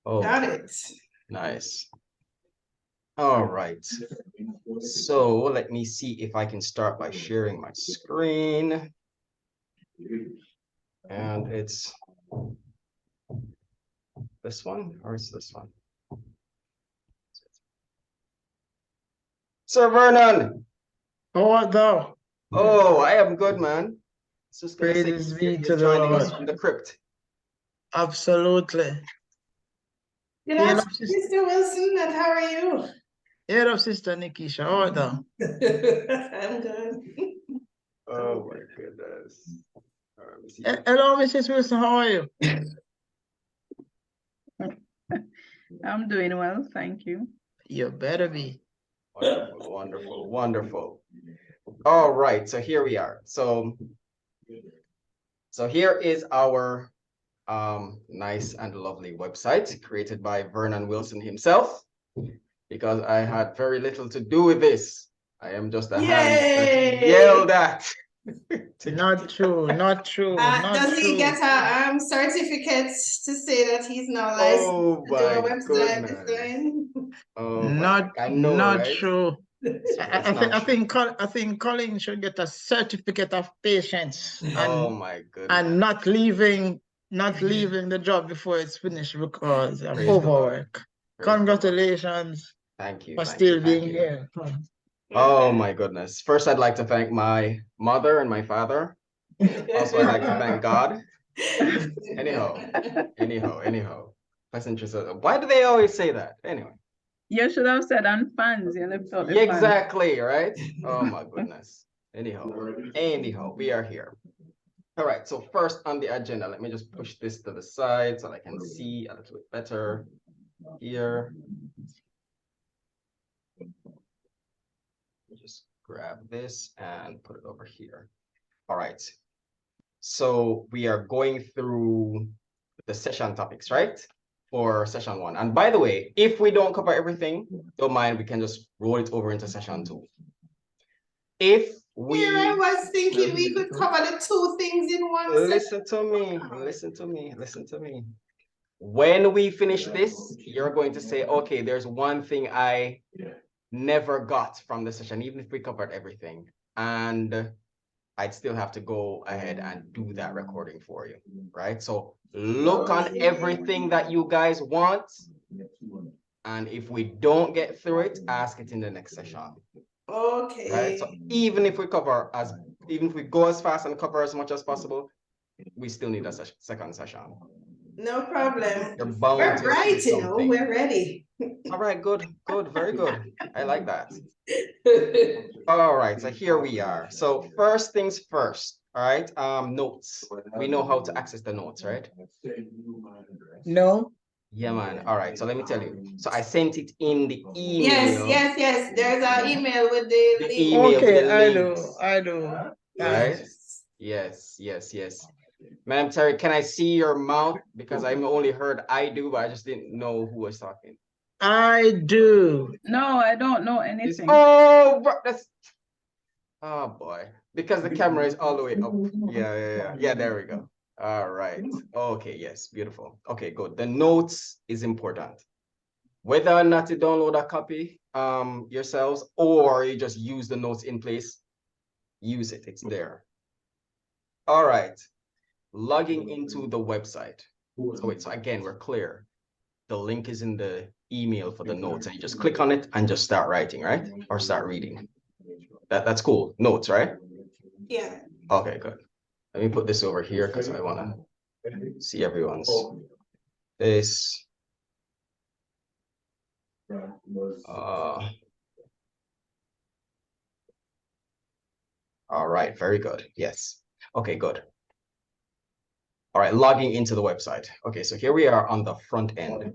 Oh, Got it. nice. All right. So let me see if I can start by sharing my screen. And it's this one or is this one? Sir Vernon. How art thou? Oh, I am good, man. Just gonna say Praise be to you're the joining us Lord. from the crypt. Absolutely. Good Hail afternoon, up, sister. Mr. Wilson, and how are you? Hail up, sister Nikisha. How art thou? I'm good. Oh my goodness. All right, let me see. Hello, Mrs. Wilson. How are you? I'm doing well, thank you. You better be. Wonderful, wonderful, wonderful. All right, so here we are. So here is our nice and lovely website created by Vernon Wilson himself, because I had very little to do with this. I am just a hand that yelled at. Not true, not true, not Does true. he get a certificate to say that he's now licensed Oh to do a my website goodness. design? Oh, Not, I know, not right? true. It's I not think true. I think Colin should get a certificate of patience Oh and my goodness. and not leaving the job before it's finished because of Praise the Lord. overwork. Praise the Lord. Congratulations Thank you. for Thank still you. Thank being you. here. Oh my goodness. First, I'd like to thank my mother and my father. Also, I'd like to thank God. Anyhow. That's interesting. Why do they always say that? Anyway. You should have said on fans, you left out the fans. Exactly, right? Oh my goodness. Anyhow, we are here. All right, so first on the agenda, let me just push this to the side so I can see a little bit better here. Just grab this and put it over here. All right. So we are going through the session topics, right? For session 1. And by the way, if we don't cover everything, don't mind, we can just roll it over into session 2. If we... Here I was thinking we could cover the 2 things in one session. Listen to me. When we finish this, you're going to say, okay, there's one thing I never got from the session, even if we covered everything. And I'd still have to go ahead and do that recording for you, right? So look on everything that you guys want. And if we don't get through it, ask it in the next session. Okay. Right? So even if we go as fast and cover as much as possible, we still need a second session. No problem. You're bound We're to bright, see you know, something. we're ready. All right, good, very good. I like that. All right, so here we are. So first things first, all right, notes. We know how to access the notes, right? No. Yeah, man. All right, so let me tell you. So I sent it in the email. Yes. There's an email with the link. Email Okay, with the I links. do. Right? Yes. Madam Terry, can I see your mouth? Because I only heard I do, but I just didn't know who was talking. I do. No, I don't know anything. Oh, that's... Oh boy, because the camera is all the way up. Yeah, there we go. All right. Okay, yes, beautiful. Okay, good. The notes is important. Whether or not you download a copy yourselves or you just use the notes in place, use it, it's there. All right, logging into the website. So wait, so again, we're clear. The link is in the email for the notes and you just click on it and just start writing, right? Or start reading. That's cool. Notes, right? Yeah. Okay, good. Let me put this over here because I want to see everyone's face. All right, very good. Yes. Okay, good. All right, logging into the website. Okay, so here we are on the front end.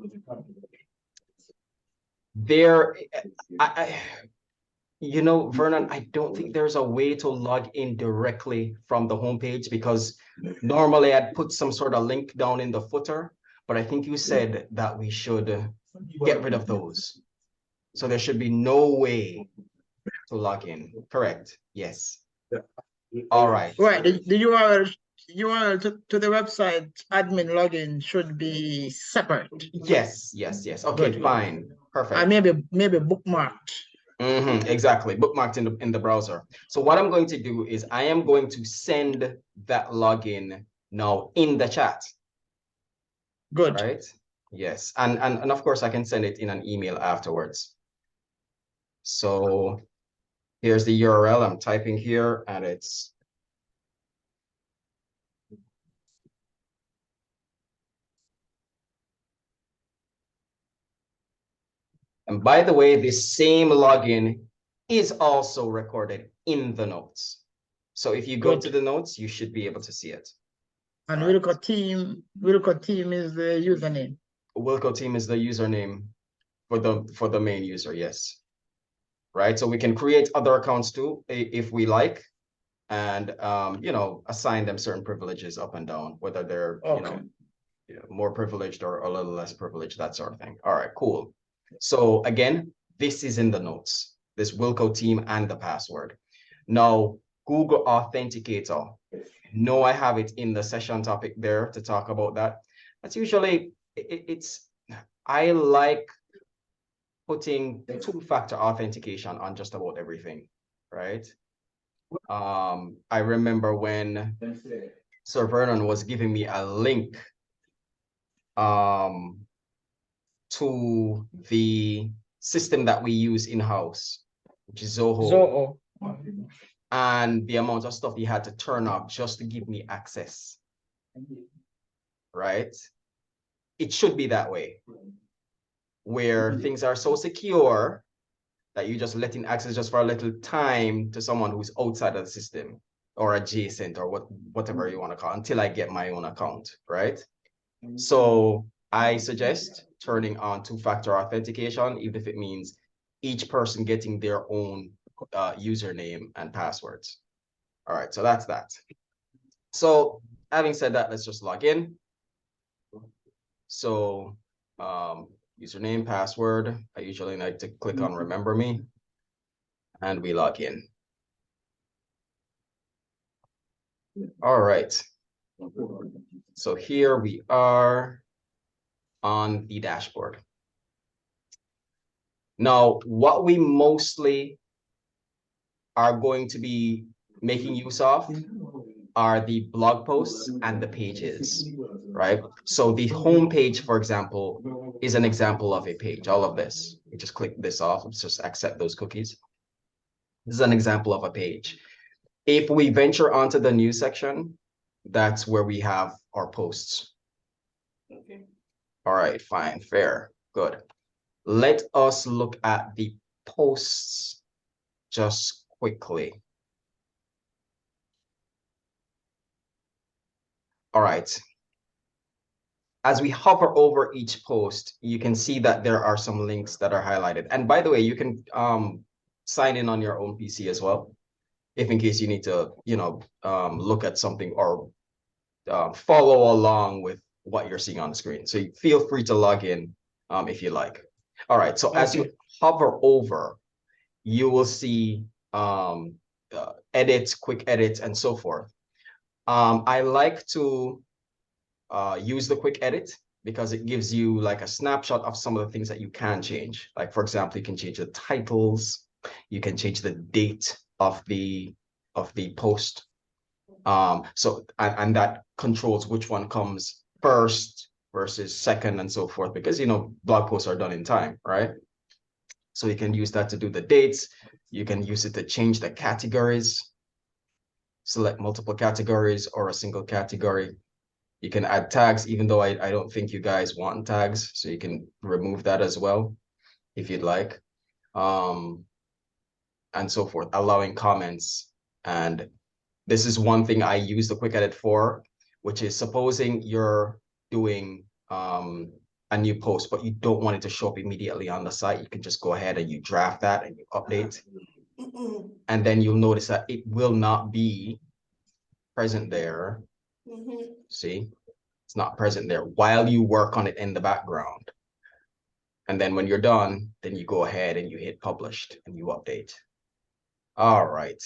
You know, Vernon, I don't think there's a way to log in directly from the homepage because normally I'd put some sort of link down in the footer, but I think you said that we should get rid of those. So there should be no way to log in. Correct? Yes. All right. Right. The URL URL to the website admin login should be separate. Yes, yes, yes. Okay, Good. fine. Perfect. And maybe bookmarked. Exactly. Bookmarked in the browser. So what I'm going to do is I am going to send that login now in the chat. Good. Right? Yes. And of course I can send it in an email afterwards. So here's the URL I'm typing here, and it's and by the way, this same login is also recorded in the notes. So if you go Good. to the notes, you should be able to see it. And All right. WILCO team is the username. WILCO team is the username for the main user, yes. Right. So we can create other accounts too if we like, and you know, assign them certain privileges up and down, whether they're you know, more privileged or a little less privileged, that sort of thing. All right, cool. So again, this is in the notes, this Wilco team and the password. Now, Google Authenticator. No, I have it in the session topic there to talk about that. That's usually, I like putting two-factor authentication on just about everything, right? I remember when Sir Vernon was giving me a link to the system that we use in-house, which is Zoho. And the amount of stuff he had to turn off just to give me access, right? It should be that way, where things are so secure that you're just letting access just for a little time to someone who's outside of the system or adjacent or whatever you want to call it, until I get my own account, right? So I suggest turning on two-factor authentication, even if it means each person getting their own username and passwords. All right, so that's that. So having said that, let's just log in. So username, password, I usually like to click on remember me, and we log in. All right. So here we are on the dashboard. Now, what we mostly are going to be making use of are the blog posts and the pages, right? So the home page, for example, is an example of a page. All of this, you just click this off, let's just accept those cookies. This is an example of a page. If we venture onto the news section, that's where we have our posts. Okay. All right, fine, fair, good. Let us look at the posts just quickly. All right. As we hover over each post, you can see that there are some links that are highlighted. And by the way, you can sign in on your own PC as well, if in case you need to, you know, look at something or follow along with what you're seeing on the screen. So feel free to log in if you like. All right, so as you hover over, you will see edits, quick edits, and so forth. I like to use the quick edit because it gives you like a snapshot of some of the things that you can change. Like, for example, you can change the titles, you can change the date of the post. And that controls which one comes first versus second and so forth, because, you know, blog posts are done in time, right? So you can use that to do the dates. You can use it to change the categories, select multiple categories or a single category. You can add tags, even though I don't think you guys want tags, so you can remove that as well if you'd like, and so forth, allowing comments. And this is one thing I use the quick edit for, which is supposing you're doing a new post, but you don't want it to show up immediately on the site. You can just go ahead and you draft that and you update. And then you'll notice that it will not be present there. See, it's not present there while you work on it in the background. And then when you're done, then you go ahead and you hit published and you update. All right.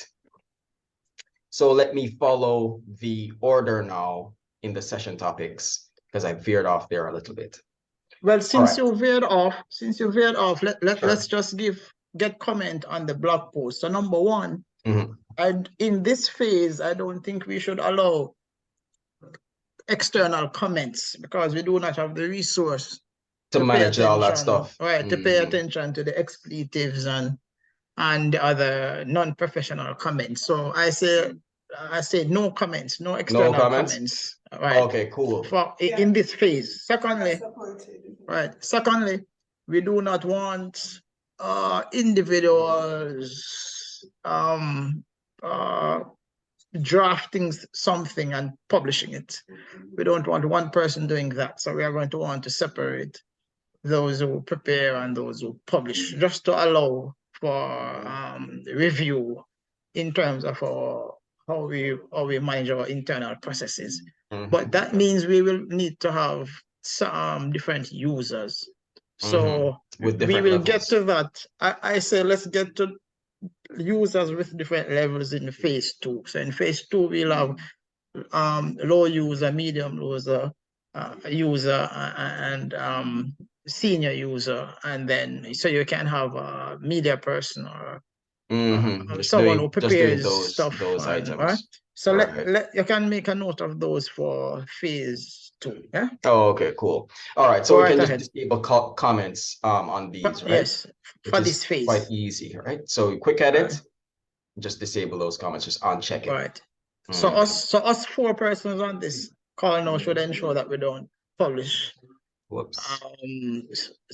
So let me follow the order now in the session topics because I veered off there a little bit. Well, since right. you veered off, let's just get comment on the blog post. So number one, in this phase, I don't think we should allow external comments because we do not have the resource To pay manage all that attention, stuff. right? To pay attention to the expletives and the other non-professional comments. So I say no comments, no external comments. Right. Okay, cool. In this phase. Secondly, we do not want individuals drafting something and publishing it. We don't want one person doing that. So we are going to want to separate those who prepare and those who publish, just to allow for review in terms of how we manage our internal processes. But that means we will need to have some different users. So we will get to that. I say let's get to users with different levels in phase 2. So in phase 2, we'll have low user, medium user, and senior user, and then so you can have a media person or someone who prepares those items. Right? So you can make a note of those for phase 2. Yeah. Oh, okay, cool. All right, so we can just disable comments on these, right? Yes, for this phase. Quite easy, right? So quick edit, just disable those comments, just uncheck it. Right. So us 4 persons on this call now should ensure that we don't publish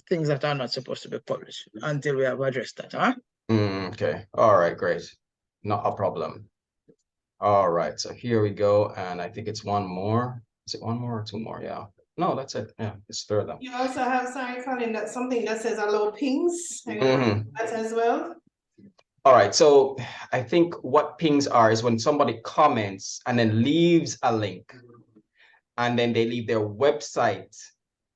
things that are not supposed to be published until we have addressed that, huh? Okay. All right, great. Not a problem. All right, so here we go, and I think it's one more. Is it one more or 2 more? Yeah. No, that's it. Yeah, it's 3 of them. You also have, sorry, Colin, that something that says allow pings that as well. All right, so I think what pings are is when somebody comments and then leaves a link, and then they leave their website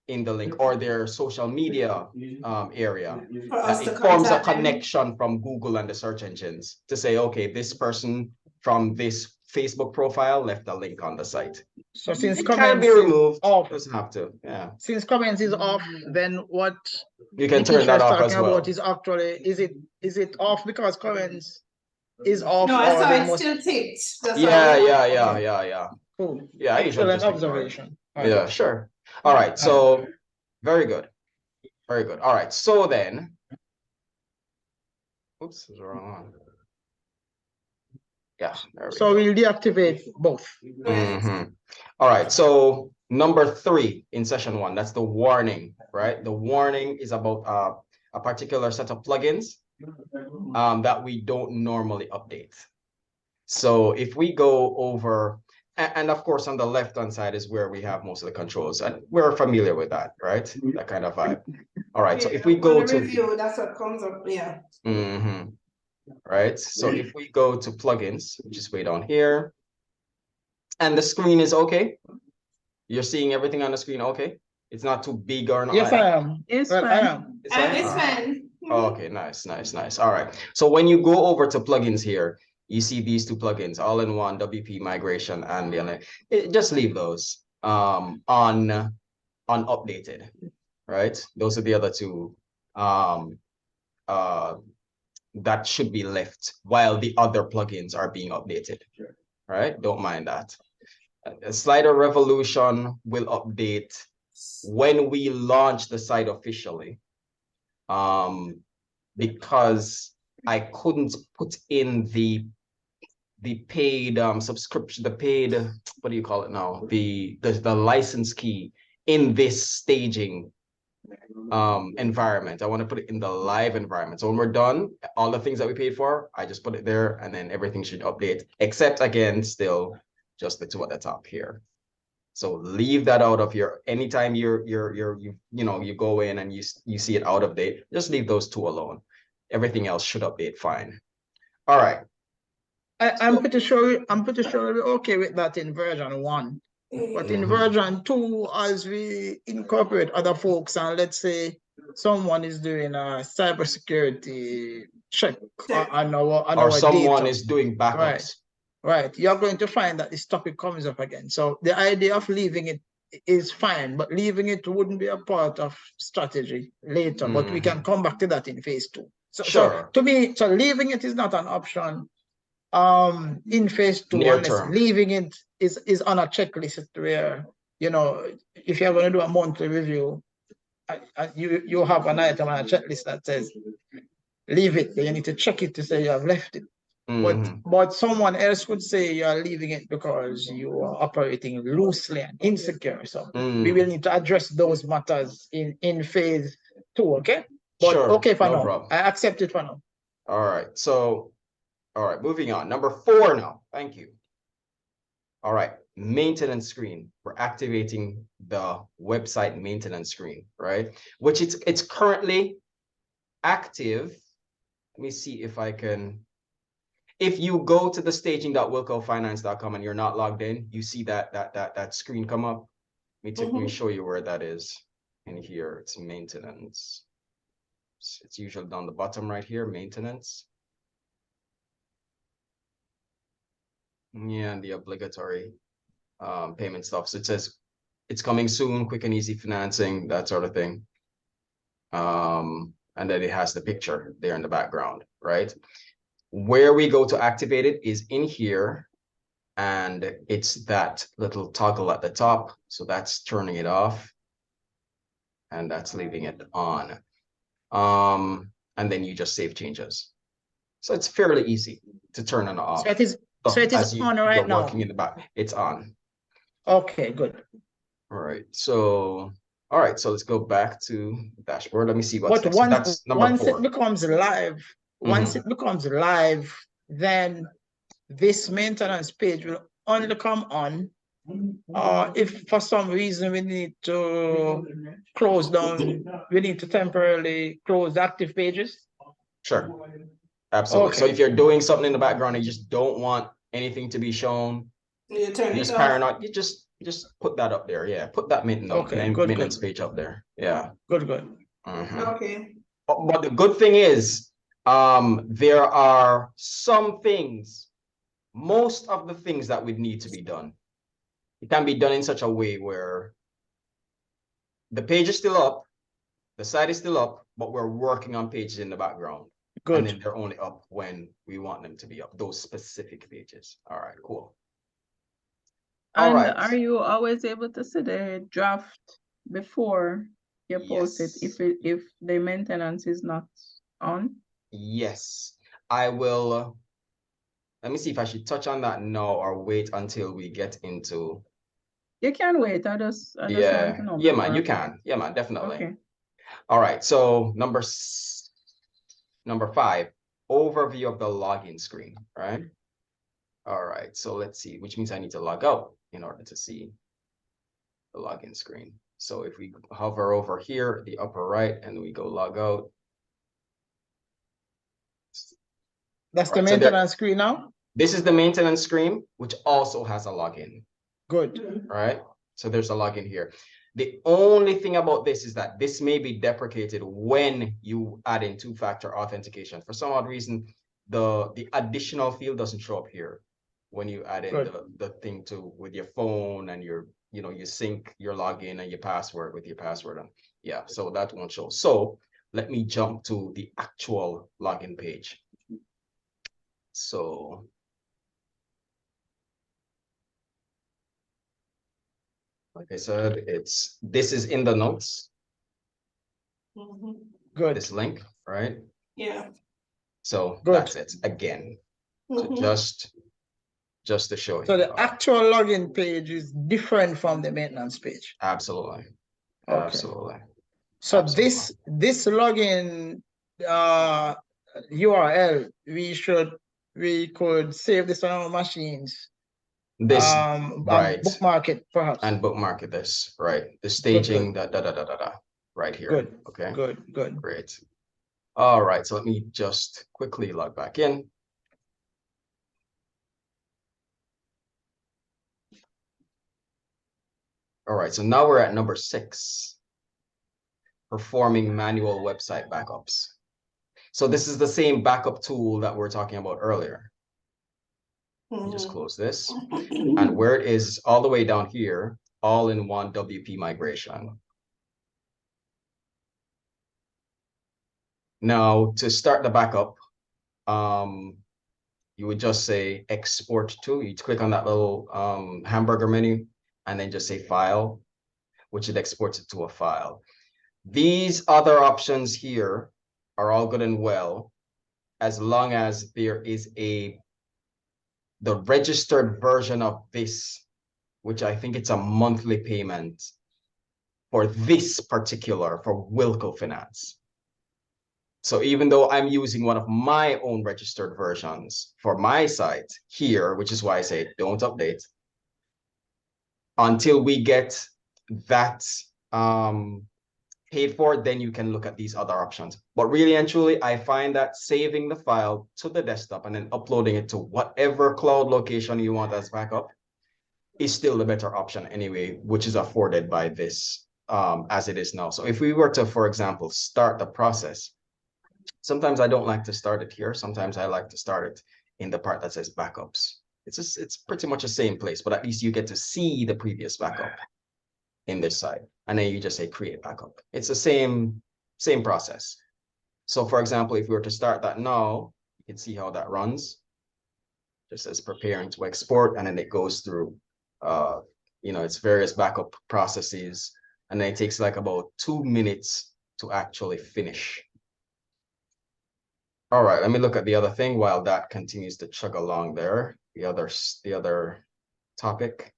in the link or their social media area. It forms a connection from Google and the search engines to say, okay, this person from this Facebook profile left a link on the site. So since it comments can be removed, off, doesn't have to. Yeah. Since comments is off, then what you can turn that off as well. Is actually is it off because comments is off? No, I saw it's still ticked. Yeah. Cool. Yeah, I usually just observation. Yeah, sure. All right, so very good. Very good. All right, so then, oops, this is the wrong one. Yeah, so we'll deactivate both. All right, so number 3 in session 1, that's the warning, right? The warning is about a particular set of plugins that we don't normally update. So if we go over, and of course on the left-hand side is where we have most of the controls, and we're familiar with that, right? That kind of vibe. All right, so if we go to review, that's what comes up, yeah. Right, so if we go to plugins, which is way down here, and the screen is okay, you're seeing everything on the screen okay? It's not too big or not? Yes, I am. It's fine. I am. It's fine. Okay, nice. All right, so when you go over to plugins here, you see these 2 plugins, all-in-one WP migration, and just leave those unupdated, right? Those are the other 2 that should be left while the other plugins are being updated, right? Don't mind that. Slider Revolution will update when we launch the site officially, because I couldn't put in the paid subscription, the paid, what do you call it now? The license key in this staging environment. I want to put it in the live environment. So when we're done, all the things that we paid for, I just put it there, and then everything should update, except again, still just the 2 at the top here. So leave that out of your, anytime you go in and you see it out of date, just leave those 2 alone. Everything else should update fine. All right. I'm pretty sure we're okay with that in version 1. But in version 2, as we incorporate other folks, and let's say someone is doing a cybersecurity check on our someone data, is doing backups. right, you're going to find that this topic comes up again. So the idea of leaving it is fine, but leaving it wouldn't be a part of strategy later, but we can come back to that in phase 2. So, Sure. so to me, so leaving it is not an option in phase 2, Near unless term. leaving it is on a checklist where, you know, if you're going to do a monthly review, you have an item on a checklist that says leave it. You need to check it to say you have left it. But someone else would say you are leaving it because you are operating loosely and insecure. So we will need to address those matters in phase 2, okay? But Sure, okay for no now. problem. I accept it for now. All right, so, all right, moving on. Number 4 now. Thank you. All right, maintenance screen. We're activating the website maintenance screen, right? Which it's currently active. Let me see if I can. If you go to the staging.wilcofinance.com and you're not logged in, you see that screen come up. Let me show you where that is. In here, it's maintenance. It's usually down the bottom right here, maintenance. Yeah, and the obligatory payment stuff. So it says it's coming soon, quick and easy financing, that sort of thing. And then it has the picture there in the background, right? Where we go to activate it is in here, and it's that little toggle at the top. So that's turning it off, and that's leaving it on. And then you just save changes. So it's fairly easy to turn on and off. So it is on right now. Working in the back, it's on. Okay, good. All right, so let's go back to the dashboard. Let me see what's But next. So that's number 4. Once it becomes live, then this maintenance page will only come on if for some reason we need to close down, we need to temporarily close the active pages. Sure, absolutely. Okay. So if you're doing something in the background and you just don't want anything to be shown, you turn just it paranoid, off. you just put that up there. Yeah, put that maintenance page up there. Yeah. Good. Okay. But the good thing is, there are some things, most of the things that would need to be done. It can be done in such a way where the page is still up, the site is still up, but we're working on pages in the background. Good. And then they're only up when we want them to be up, those specific pages. All right, cool. All right. Are you always able to see the draft before you post it if the maintenance is not on? Yes, I will. Let me see if I should touch on that now or wait until we get into. You can wait. I just want to know. Yeah, man, you can. Yeah, man, definitely. Okay. All right, so number 5, overview of the login screen, right? All right, so let's see, which means I need to log out in order to see the login screen. So if we hover over here, the upper right, and we go log out. That's the maintenance screen now? This is the maintenance screen, which also has a login. Good. Right? So there's a login here. The only thing about this is that this may be deprecated when you add in 2-factor authentication. For some odd reason, the additional field doesn't show up here when you add in the thing with your phone and you sync your login and your password with your password. And yeah, so that won't show. So let me jump to the actual login page. So like I said, this is in the notes. Good. This link, right? Yeah. So that's it again. So just to show you. So the actual login page is different from the maintenance page. Absolutely. Okay. Absolutely. So absolutely. this login URL, we could save this on our machines. This right. Bookmark it perhaps. And bookmark it this, right? The staging right here. Good. Okay. Good. Great. All right. So let me just quickly log back in. All right. So now we're at number 6. Performing manual website backups. So this is the same backup tool that we were talking about earlier. You just close this, and where it is all the way down here, all-in-one WP migration. Now, to start the backup, you would just say export to. You click on that little hamburger menu, and then just say file, which it exports it to a file. These other options here are all good and well, as long as there is the registered version of this, which I think it's a monthly payment for this particular, for WILCO Finance. So even though I'm using one of my own registered versions for my site here, which is why I say don't update, until we get that paid for, then you can look at these other options. But really and truly, I find that saving the file to the desktop and then uploading it to whatever cloud location you want as backup is still the better option anyway, which is afforded by this as it is now. So if we were to, for example, start the process, sometimes I don't like to start it here. Sometimes I like to start it in the part that says backups. It's pretty much the same place, but at least you get to see the previous backup in this side. And then you just say create backup. It's the same process. So for example, if we were to start that now, you can see how that runs. Just says preparing to export, and then it goes through its various backup processes. And then it takes like about 2 minutes to actually finish. All right, let me look at the other thing while that continues to chug along there. The other topic.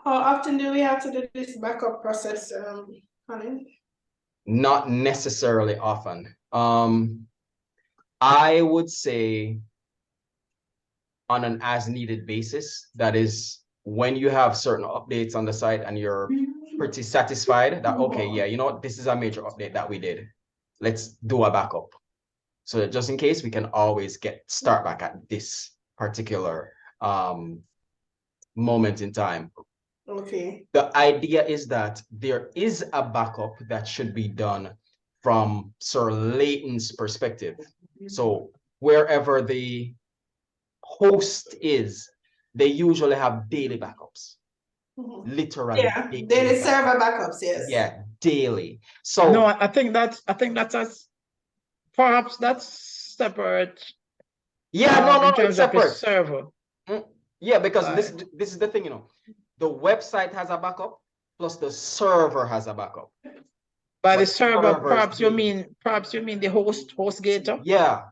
How often do we have to do this backup process, Colin? Not necessarily often. I would say on an as-needed basis. That is, when you have certain updates on the site and you're pretty satisfied that, okay, yeah, you know what, this is a major update that we did. Let's do a backup. So that just in case, we can always start back at this particular moment in time. Okay. The idea is that there is a backup that should be done from Sir Leighton's perspective. So wherever the host is, they usually have daily backups. Literally. Yeah, daily server backups, yes. Yeah, daily. So no, I think that's perhaps that's separate. Yeah, no, in terms it's separate. Of the server. Yeah, because this is the thing, the website has a backup, plus the server has a backup. By the server, perhaps you mean the HostGator? Yeah.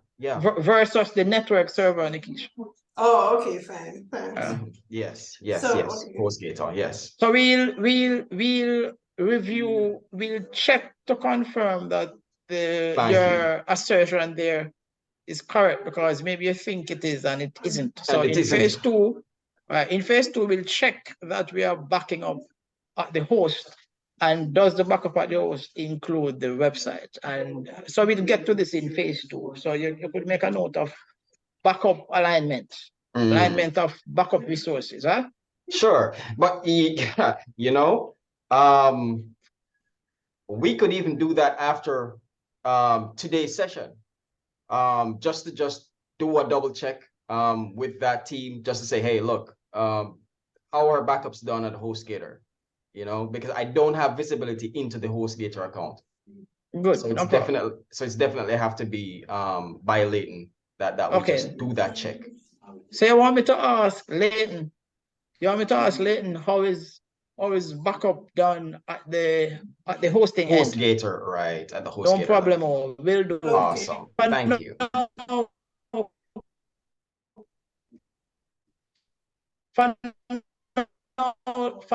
Versus the network server, Nikisha. Oh, okay, fine. Yes. Okay. HostGator, yes. So we'll review, we'll check to confirm that your assertion there is correct, because maybe you think it is and it isn't. So in phase two, we'll check that we are backing up at the host, and does the backup at the host include the website? And so we'll get to this in phase two. So you could make a note of backup alignment, alignment of backup resources, huh? Sure, but we could even do that after today's session. Just to do a double check with that team, just to say, hey, look, how are backups done at HostGator? Because I don't have visibility into the HostGator account. Good. So it's definitely have to be by Leighton that we just do that check. So you want me to ask Leighton? How is backup done at the hosting end? HostGator, right? At the HostGator. No problem. We'll do. Awesome. Thank you. For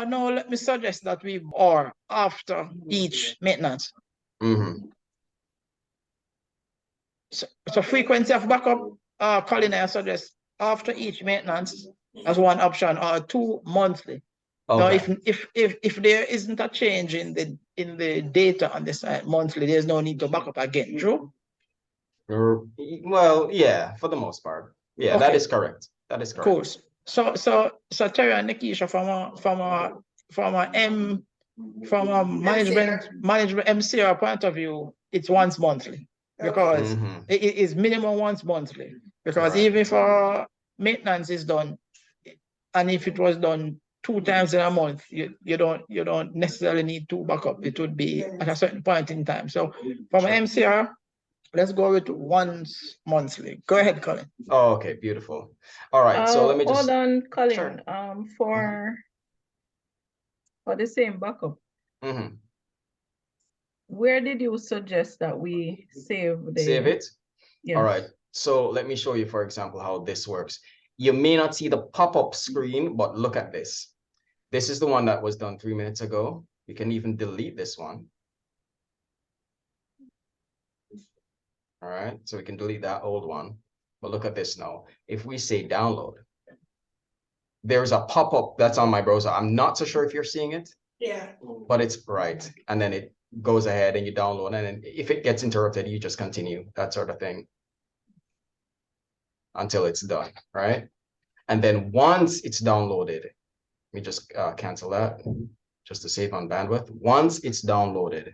now, let me suggest that we are after each maintenance. So frequency of backup, Colin, I suggest after each maintenance as one option, or 2 monthly. Okay. Now, if there isn't a change in the data on the site monthly, there's no need to back up again. True? Well, yeah, for the most part. Yeah, okay. That is correct. Cool. So Terry and Nikisha, from a management MCR point of view, it's once monthly, because it is minimum once monthly. Because even for maintenance is done, and if it was done 2 times in a month, you don't necessarily need 2 backup. It would be at a certain point in time. So from MCR, let's go with once monthly. Go ahead, Colin. Oh, okay, beautiful. All right, so let me just hold on, Colin. Sure. For the same backup, where did you suggest that we save it? Yes. All right, so let me show you, for example, how this works. You may not see the pop-up screen, but look at this. This is the one that was done 3 minutes ago. You can even delete this one. All right, so we can delete that old one. But look at this now. If we say download, there's a pop-up that's on my browser. I'm not so sure if you're seeing it. Yeah. But it's right. And then it goes ahead and you download. And then if it gets interrupted, you just continue, that sort of thing, until it's done, right? And then once it's downloaded, let me just cancel that just to save on bandwidth. Once it's downloaded,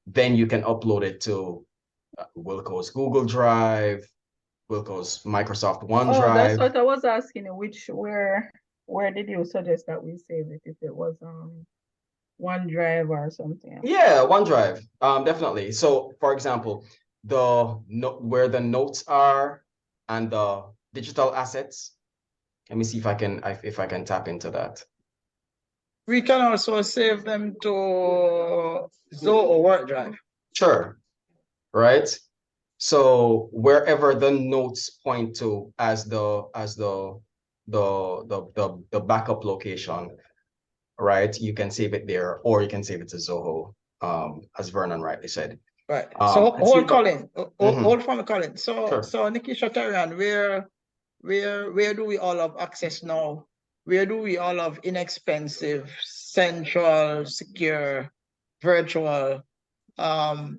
then you can upload it to WILCO's Google Drive, WILCO's Microsoft OneDrive. Oh, that's what I was asking you. Where did you suggest that we save it? If it was OneDrive or something else? Yeah, OneDrive, definitely. So, for example, where the notes are and the digital assets. Let me see if I can tap into that. We can also save them to Zoho or OneDrive. Sure. Right. So wherever the notes point to as the backup location, right? You can save it there, or you can save it to Zoho, as Vernon rightly said. Right. So hold Colin. Hold from Colin. So Nikisha Tarian, where do we all have access now? Where do we all have inexpensive, central, secure, virtual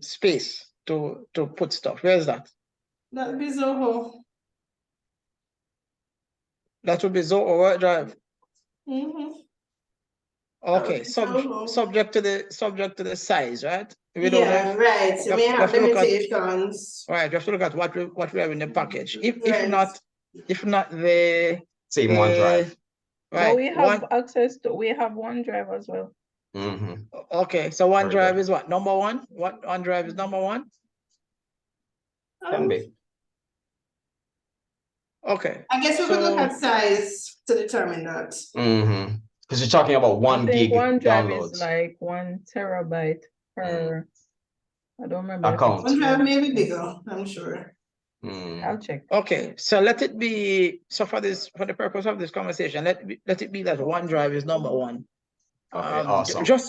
space to put stuff? Where is that? That would be Zoho. That would be Zoho or OneDrive. Okay, subject to the size, right? We don't have, right. So we have limitations. Right, you have to look at what we have in the package. If not the same OneDrive. Right. No, we have access to. We have OneDrive as well. Okay, so OneDrive is what, number one? What OneDrive is number one? Can be. Okay. I guess we would look at size to determine that. Because you're talking about 1 gig OneDrive downloads. is like 1 terabyte per. I don't remember. Account. OneDrive may be bigger, I'm sure. I'll check. Okay, so let it be. So for the purpose of this conversation, let it be that OneDrive is number one. Okay, awesome. Just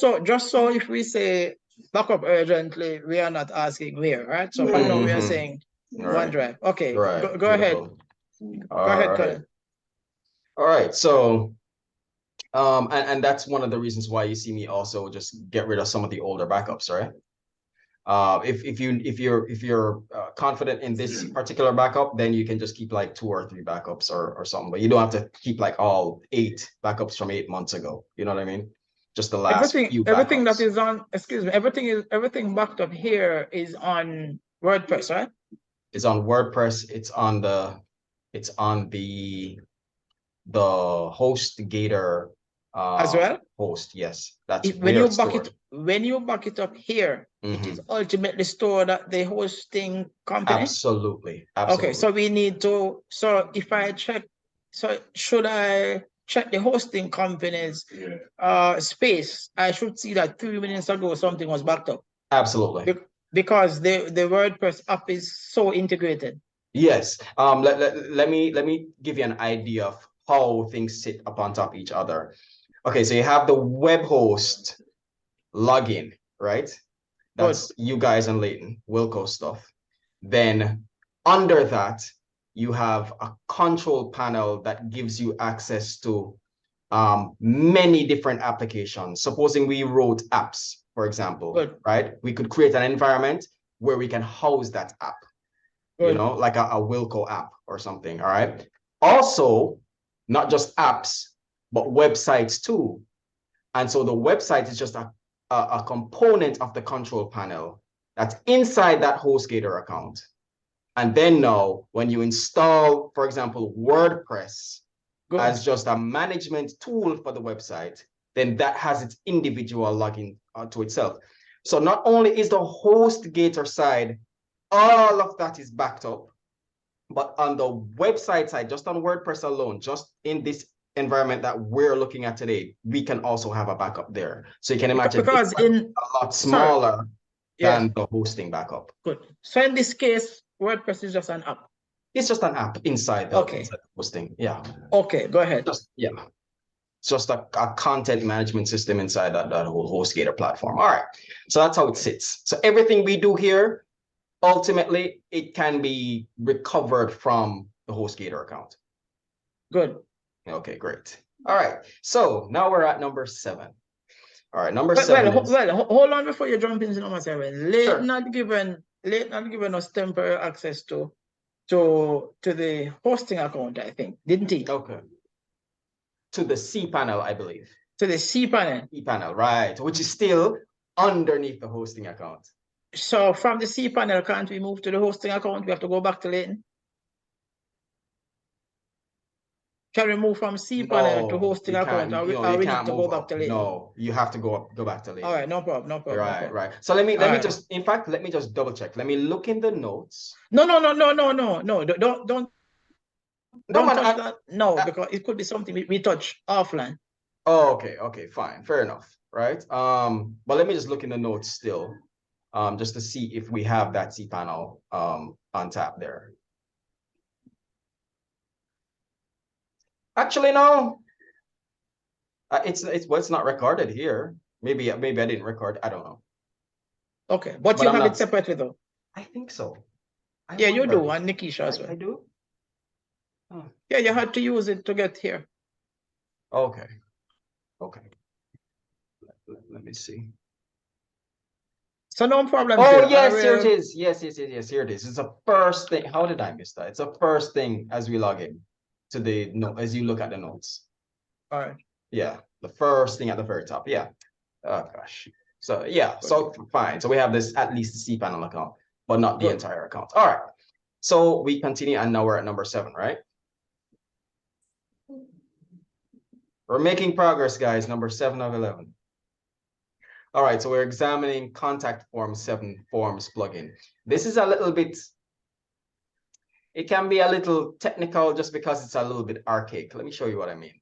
so if we say backup urgently, we are not asking where, right? So for now we are saying OneDrive. Okay, right. Go ahead. Go ahead, Colin. All right, so and that's one of the reasons why you see me also just get rid of some of the older backups, right? If you're confident in this particular backup, then you can just keep like 2 or 3 backups or something, but you don't have to keep like all 8 backups from 8 months ago. You know what I mean? Just the last few backups. Everything that is on, excuse me, everything backed up here is on WordPress, right? It's on WordPress. It's on the HostGator as well. Host, yes. That's when you back it up here, it is ultimately stored at the hosting company. Absolutely. Okay, so we need to. So if I check, so should I check the hosting company's space? I should see that 3 minutes ago something was backed up. Absolutely. Because the WordPress app is so integrated. Yes. Let me give you an idea of how things sit upon top of each other. Okay, so you have the web host login, right? That's you guys and Leighton, WILCO stuff. Then under that, you have a control panel that gives you access to many different applications. Supposing we wrote apps, for example, right? We could create an environment where we can house that app, you know, like a WILCO app or something, all right? Also, not just apps, but websites too. And so the website is just a component of the control panel that's inside that HostGator account. And then now, when you install, for example, WordPress as just a management tool for the website, then that has its individual login to itself. So not only is the HostGator side, all of that is backed up, but on the website side, just on WordPress alone, just in this environment that we're looking at today, we can also have a backup there. So you can imagine because it's a lot smaller than the hosting backup. Good. So in this case, WordPress is just an app. It's just an app inside the, inside the hosting. Yeah. Okay, go ahead. It's just a content management system inside that whole HostGator platform. All right. So that's how it sits. So everything we do here, ultimately, it can be recovered from the HostGator account. Good. Okay, great. All right. So now we're at number 7. All right, number 7. Well, hold on before you jump into number 7. Sure. Not given us temporary access to the hosting account, I think, didn't he? Okay. To the cPanel, I believe. To the cPanel. cPanel, right, which is still underneath the hosting account. So from the cPanel, can't we move to the hosting account? We have to go back to Leighton. Can we move from cPanel to hosting account? Or we need to go back to Leighton? No, you have to go back to Leighton. All right, no problem. Right. So let me just, in fact, let me just double check. Let me look in the notes. No. Don't touch that. No, because it could be something we touch offline. Oh, okay, fine, fair enough, right? But let me just look in the notes still, just to see if we have that cPanel on tap there. Actually, no. It's not recorded here. Maybe I didn't record. I don't know. Okay, but you have it separately though. I think so. Yeah, you do, and Nikisha as well. I do. Oh. Yeah, you had to use it to get here. Okay. Let me see. So no problem. Oh, yes, here it is. Yes, here it is. It's the first thing. How did I miss that? It's the first thing as we log in to the note, as you look at the notes. All right. Yeah, the first thing at the very top. Yeah. Oh gosh. So yeah, so fine. So we have this at least the cPanel account, but not the entire account. All right. So we continue, and now we're at number 7, right? We're making progress, guys. Number 7 of 11. All right, so we're examining contact form 7 forms plugin. This is a little bit, it can be a little technical just because it's a little bit archaic. Let me show you what I mean.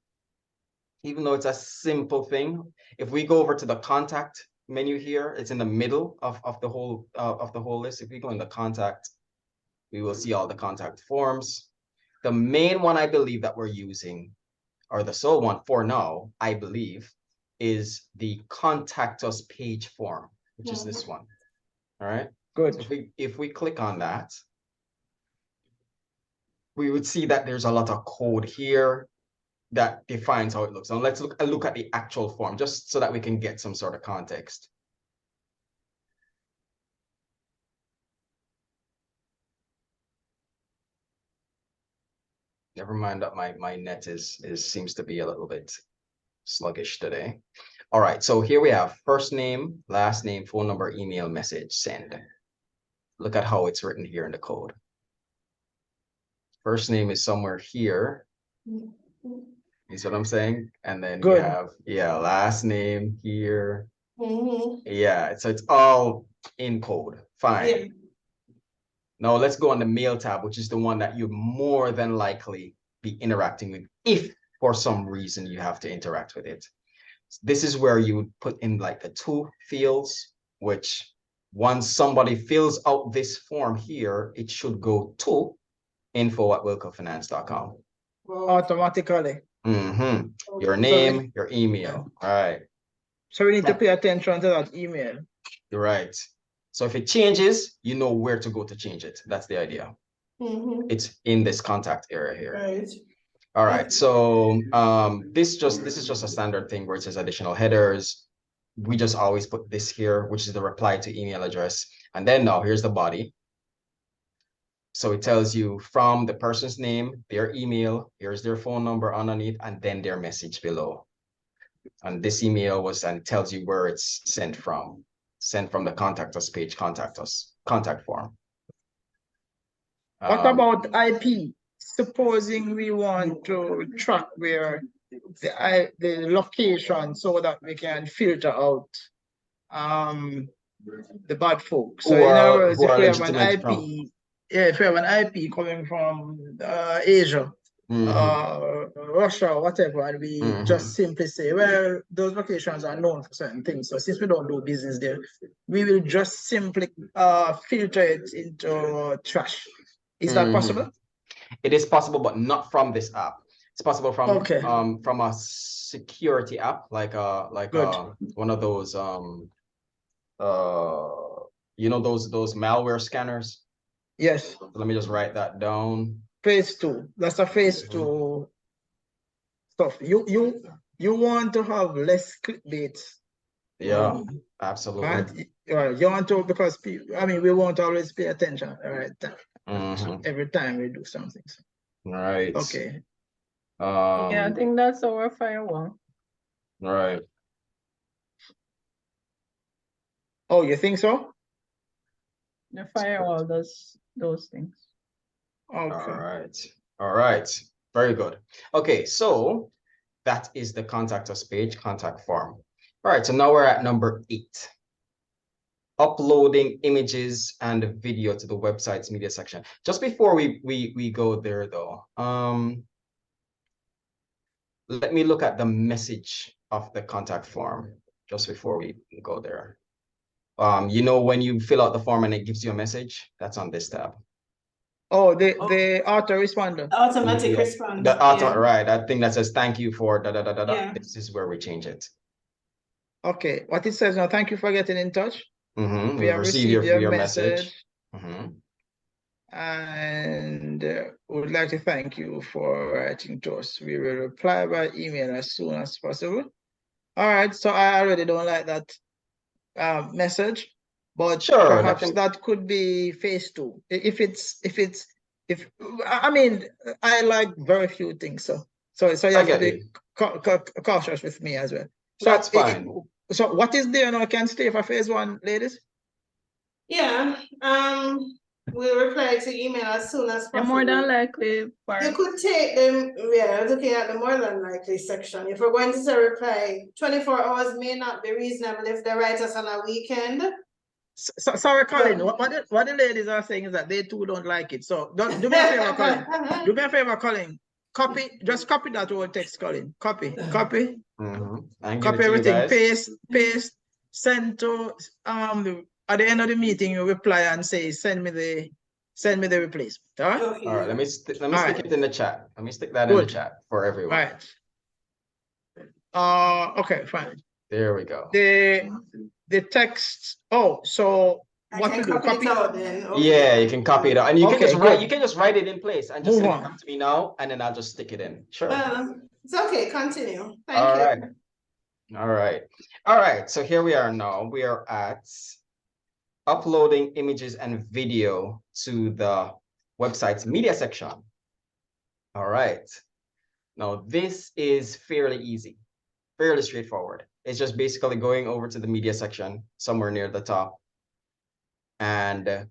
Even though it's a simple thing, if we go over to the contact menu here, it's in the middle of the whole list. If we go in the contact, we will see all the contact forms. The main one I believe that we're using, or the sole one for now, I believe, is the contact us page form, which is this one. All right. Good. So if we click on that, we would see that there's a lot of code here that defines how it looks. And let's look at the actual form just so that we can get some sort of context. Never mind that my net seems to be a little bit sluggish today. All right, so here we have first name, last name, phone number, email, message, send. Look at how it's written here in the code. First name is somewhere here. You see what I'm saying? And then you have, last name here. Yeah, so it's all in code. Fine. Yeah. Now let's go on the mail tab, which is the one that you more than likely be interacting with if for some reason you have to interact with it. This is where you would put in like the 2 fields, which once somebody fills out this form here, it should go to info@wilcofinance.com. Automatically. Your name, your email. All right. So we need to pay attention to that email. You're right. So if it changes, you know where to go to change it. That's the idea. It's in this contact area here. Right. All right. So this is just a standard thing where it says additional headers. We just always put this here, which is the reply to email address. And then now here's the body. So it tells you from the person's name, their email, here's their phone number underneath, and then their message below. And this email and tells you where it's sent from the contact us page, contact form. What about IP? Supposing we want to track where the location so that we can filter out the bad folks. So in other words, if we have an IP, if we have an IP coming from Asia, Russia, whatever, and we just simply say, well, those locations are known for certain things. So since we don't do business there, we will just simply filter it into trash. Is that possible? It is possible, but not from this app. It's possible from from a security app, like one of those you know, those malware scanners. Yes. So let me just write that down. Phase 2. That's a phase 2 stuff. You want to have less clickbait. Yeah, absolutely. Right? You want to, because people, I mean, we won't always pay attention at the right time. Every time we do something. Right. Okay. Yeah, I think that's our firewall. Right. Oh, you think so? The firewall does those things. Okay. All right. All right. Very good. Okay, so that is the contact us page, contact form. All right, so now we're at number 8. Uploading images and video to the website's media section. Just before we go there though, let me look at the message of the contact form just before we go there. You know, when you fill out the form and it gives you a message, that's on this tab. Oh, the autoresponder. Automatic response. The auto, right, that thing that says thank you for da da da da da. Yeah. This is where we change it. Okay, what it says now, thank you for getting in touch. We have received your message. And would like to thank you for writing to us. We will reply by email as soon as possible. All right, so I already don't like that message, but sure, perhaps that could be phase 2. If I mean, I like very few things, so you have to be cautious with me as well. So that's fine. So what is there now can stay for phase 1, ladies? Yeah. We'll reply to email as soon as possible. And more than likely, you could take them, yeah, looking at the more than likely section. If we're going to say reply, 24 hours may not be reasonable if they write us on a weekend. Sorry, Colin, what the ladies are saying is that they too don't like it. So do me a favor, Colin. Do me a favor, Colin. Just copy that whole text, Colin. Copy. Copy everything. Paste, send to at the end of the meeting, you reply and say, send me the replacement. All right? Okay. All right, let me stick it in the chat. Let me stick that in the chat for everyone. Right. Okay, fine. There we go. The text. Oh, so what to do? Copy it out then. Okay. Yeah, you can copy it out, and you can just write it in place and just move come to me now, and then I'll just stick it in. Sure. It's okay. Continue. Thank you. All right. So here we are now. We are at uploading images and video to the website's media section. All right. Now this is fairly easy, fairly straightforward. It's just basically going over to the media section somewhere near the top, and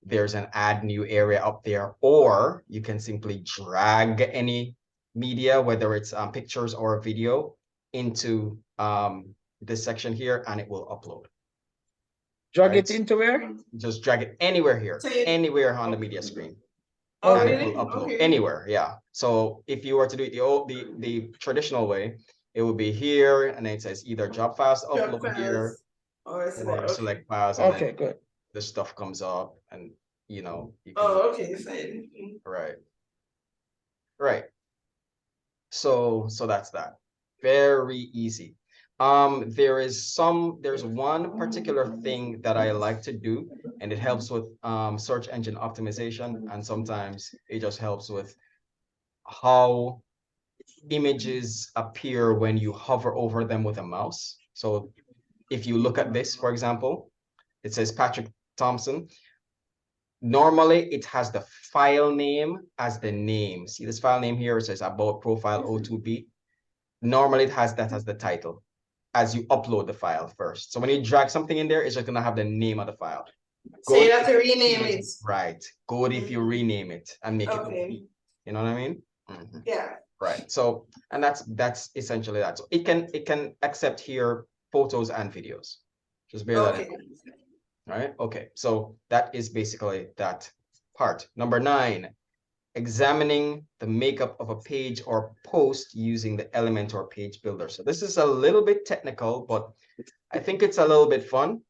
there's an add new area up there, or you can simply drag any media, whether it's pictures or video, into this section here, and it will upload. Drag it into where? Just drag it anywhere here, anywhere on the media screen. Oh, and really? It will upload anywhere, yeah. So if you were to do it the traditional way, it would be here, and then it says either drop files upload here, or select files, and then good. The stuff comes up, and you know. Okay, fine. Right. So that's that. Very easy. There's one particular thing that I like to do, and it helps with search engine optimization, and sometimes it just helps with how images appear when you hover over them with a mouse. So if you look at this, for example, it says Patrick Thompson. Normally it has the file name as the name. See this file name here? It says about profile O2B. Normally it has that as the title as you upload the file first. So when you drag something in there, it's just gonna have the name of the file. So you have to rename it. Right. Good if you rename it and make it look Okay. neat. You know what I mean? Mhm. Yeah. Right. So, and that's essentially that. So it can accept here photos and videos. Just bear that in Okay. mind. Right. Okay. So that is basically that part. Number 9, examining the makeup of a page or post using the Elementor Page Builder. So this is a little bit technical, but I think it's a little bit fun.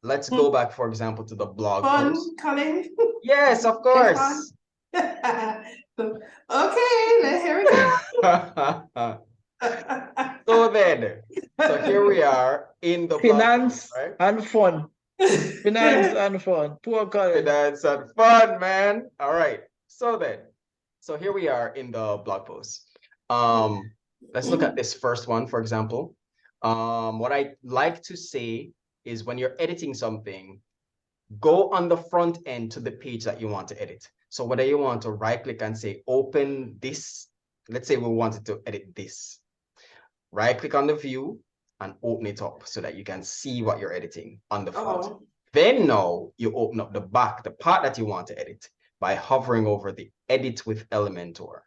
Let's go back, for example, to the blog Fun, post. Colin. Yes, of course. Okay, here we go. So here we are in the blog Finance post, right? and fun. Finance and fun. Poor Colin. Finance and fun, man. All right. So here we are in the blog post. Let's look at this first one, for example. What I like to say is when you're editing something, go on the front end to the page that you want to edit. So whether you want to right click and say, open this, let's say we wanted to edit this. Right click on the view and open it up so that you can see what you're editing on the front. Oh. Then now you open up the back, the part that you want to edit by hovering over the edit with Elementor.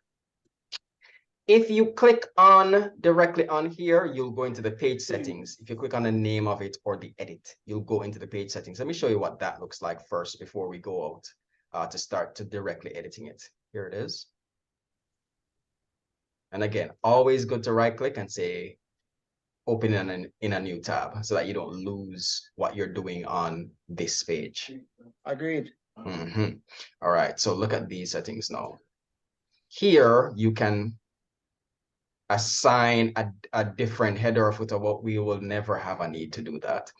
If you click on directly on here, you'll go into the page settings. If you click on the name of it or the edit, you'll go into the page settings. Let me show you what that looks like first before we go out to start to directly editing it. Here it is. And again, always good to right click and say, open in a new tab so that you don't lose what you're doing on this page. Agreed. Mm-hmm. All right, so look at these settings now. Here, you can assign a different header or footer, but we will never have a need to do that.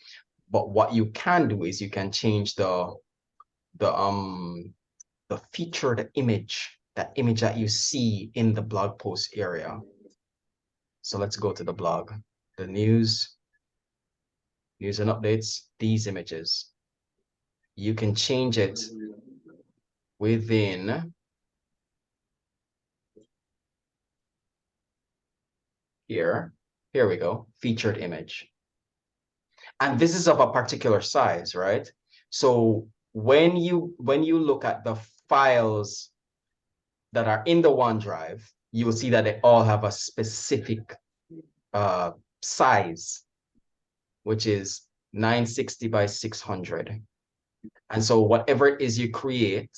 But what you can do is you can change the featured image, that image that you see in the blog post area. So let's go to the blog, the news and updates, these images. You can change it within here. Here we go, featured image. And this is of a particular size, right? So when you look at the files that are in the OneDrive, you will see that they all have a specific size, which is 960 by 600. And so whatever it is you create,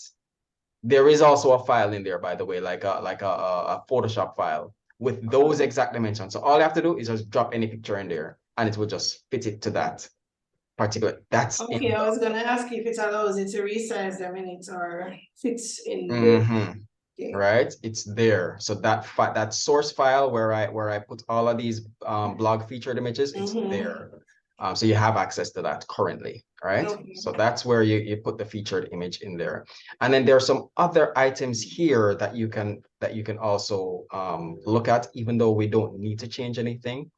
there is also a file in there, by the way, like a Photoshop file with those exact dimensions. So all you have to do is just drop any picture in there and it will just fit it to that particular, that's Okay, I was gonna ask you if it allows you to resize them in it or fits in Okay. Right, it's there. So that source file where I put all of these blog featured images, it's there. So you have access to that currently, right? Okay. So that's where you put the featured image in there. And then there are some other items here that you can also look at, even though we don't need to change anything.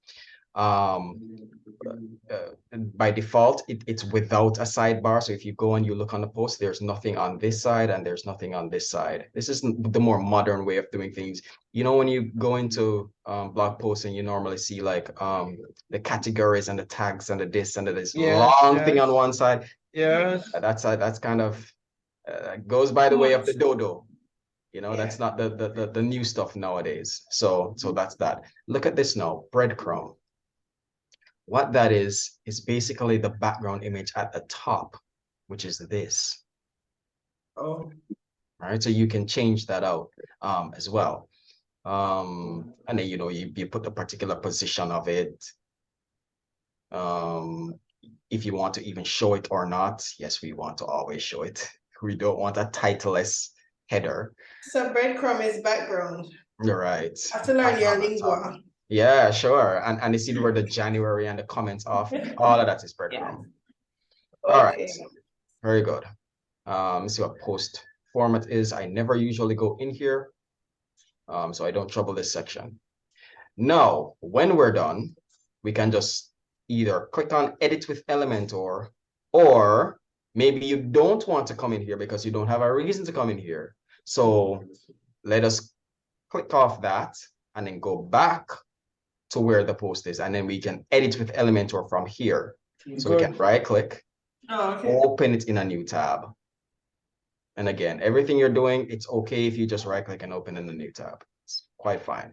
By default, it's without a sidebar. So if you go and you look on the post, there's nothing on this side and there's nothing on this side. This is the more modern way of doing things. You know, when you go into blog posts and you normally see like the categories and the tags and the this and the this long thing on one side. Yes. That's kind of goes by the way of the dodo. You know, that's not the new stuff nowadays. So that's that. Look at this now, breadcrumb. What that is basically the background image at the top, which is this. Oh. Right, so you can change that out as well. And then, you know, you put the particular position of it. If you want to even show it or not. Yes, we want to always show it. We don't want a titleless header. So breadcrumb is background. You're right. I have to learn your lingua. Yeah, sure. And you see where the January and the comments off, all of that is breadcrumb. Okay. All right, very good. Let's see what post format is. I never usually go in here, so I don't trouble this section. Now, when we're done, we can just either click on edit with Elementor, or maybe you don't want to come in here because you don't have a reason to come in here. So let us click off that and then go back to where the post is, and then we can edit with Elementor from here. So we can right click Oh, okay. open it in a new tab. And again, everything you're doing, it's okay if you just right click and open in a new tab. It's quite fine.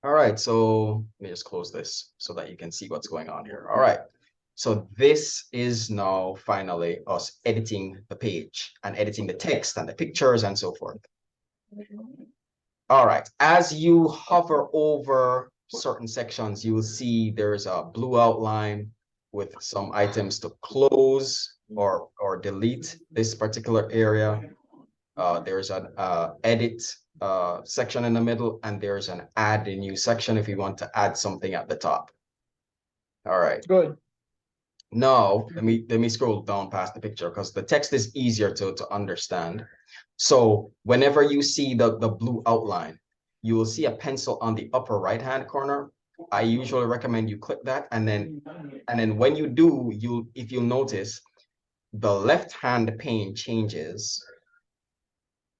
All right, so let me just close this so that you can see what's going on here. All right, so this is now finally us editing the page and editing the text and the pictures and so forth. All right, as you hover over certain sections, you will see there's a blue outline with some items to close or delete this particular area. There's an edit section in the middle, and there's an add a new section if you want to add something at the top. All right. Good. Now, let me scroll down past the picture because the text is easier to understand. So whenever you see the blue outline, you will see a pencil on the upper right-hand corner. I usually recommend you click that, and then when you do, if you'll notice, the left-hand pane changes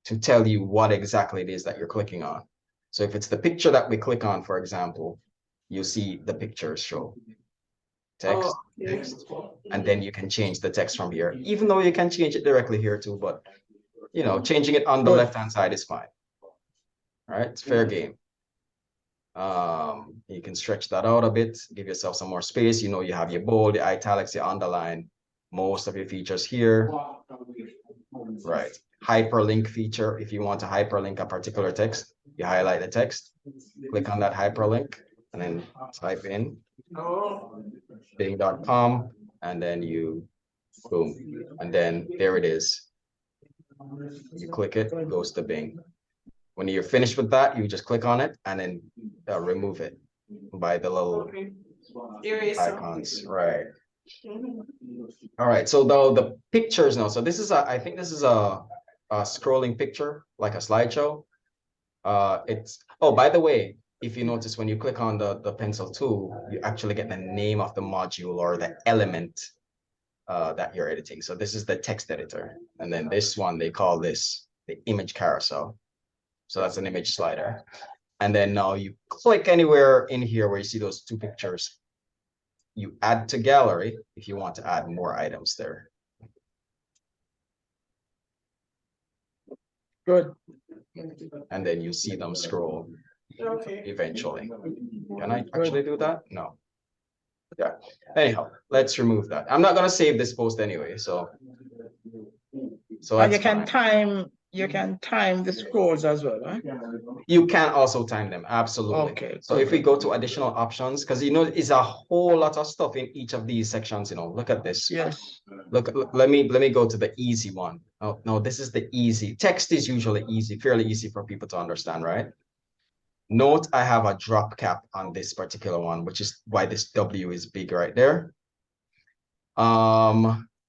to tell you what exactly it is that you're clicking on. So if it's the picture that we click on, for example, you'll see the pictures show. Text, text, and then you can change the text from here, even though you can change it directly here too, but you know, changing it on the left-hand side is fine. All right, it's fair game. You can stretch that out a bit, give yourself some more space. You know, you have your bold, your italics, your underline, most of your features here. Right. Hyperlink feature. If you want to hyperlink a particular text, you highlight the text, click on that hyperlink, and then type in bing.com, and then you boom, and then there it is. You click it, it goes to Bing. When you're finished with that, you just click on it and then remove it by the little icons. Right. All right, so the pictures now. So this is I think this is a scrolling picture, like a slideshow. It's, oh, by the way, if you notice when you click on the pencil tool, you actually get the name of the module or the element that you're editing. So this is the text editor. And then this one, they call this the image carousel. So that's an image slider. And then now you click anywhere in here where you see those two pictures. You add to gallery if you want to add more items there. Good. And then you see them scroll eventually. Can I Good. actually do that? No. Yeah. Anyhow, let's remove that. I'm not going to save this post anyway, so And that's you can time the scrolls as well, right? You can also time them, absolutely. Okay. So if we go to additional options, because you know it's a whole lot of stuff in each of these sections, you know, look at this. Yes. Look, let me go to the easy one. Oh no, this is the easy. Text is usually easy, fairly easy for people to understand, right? Note I have a drop cap on this particular one, which is why this W is big right there.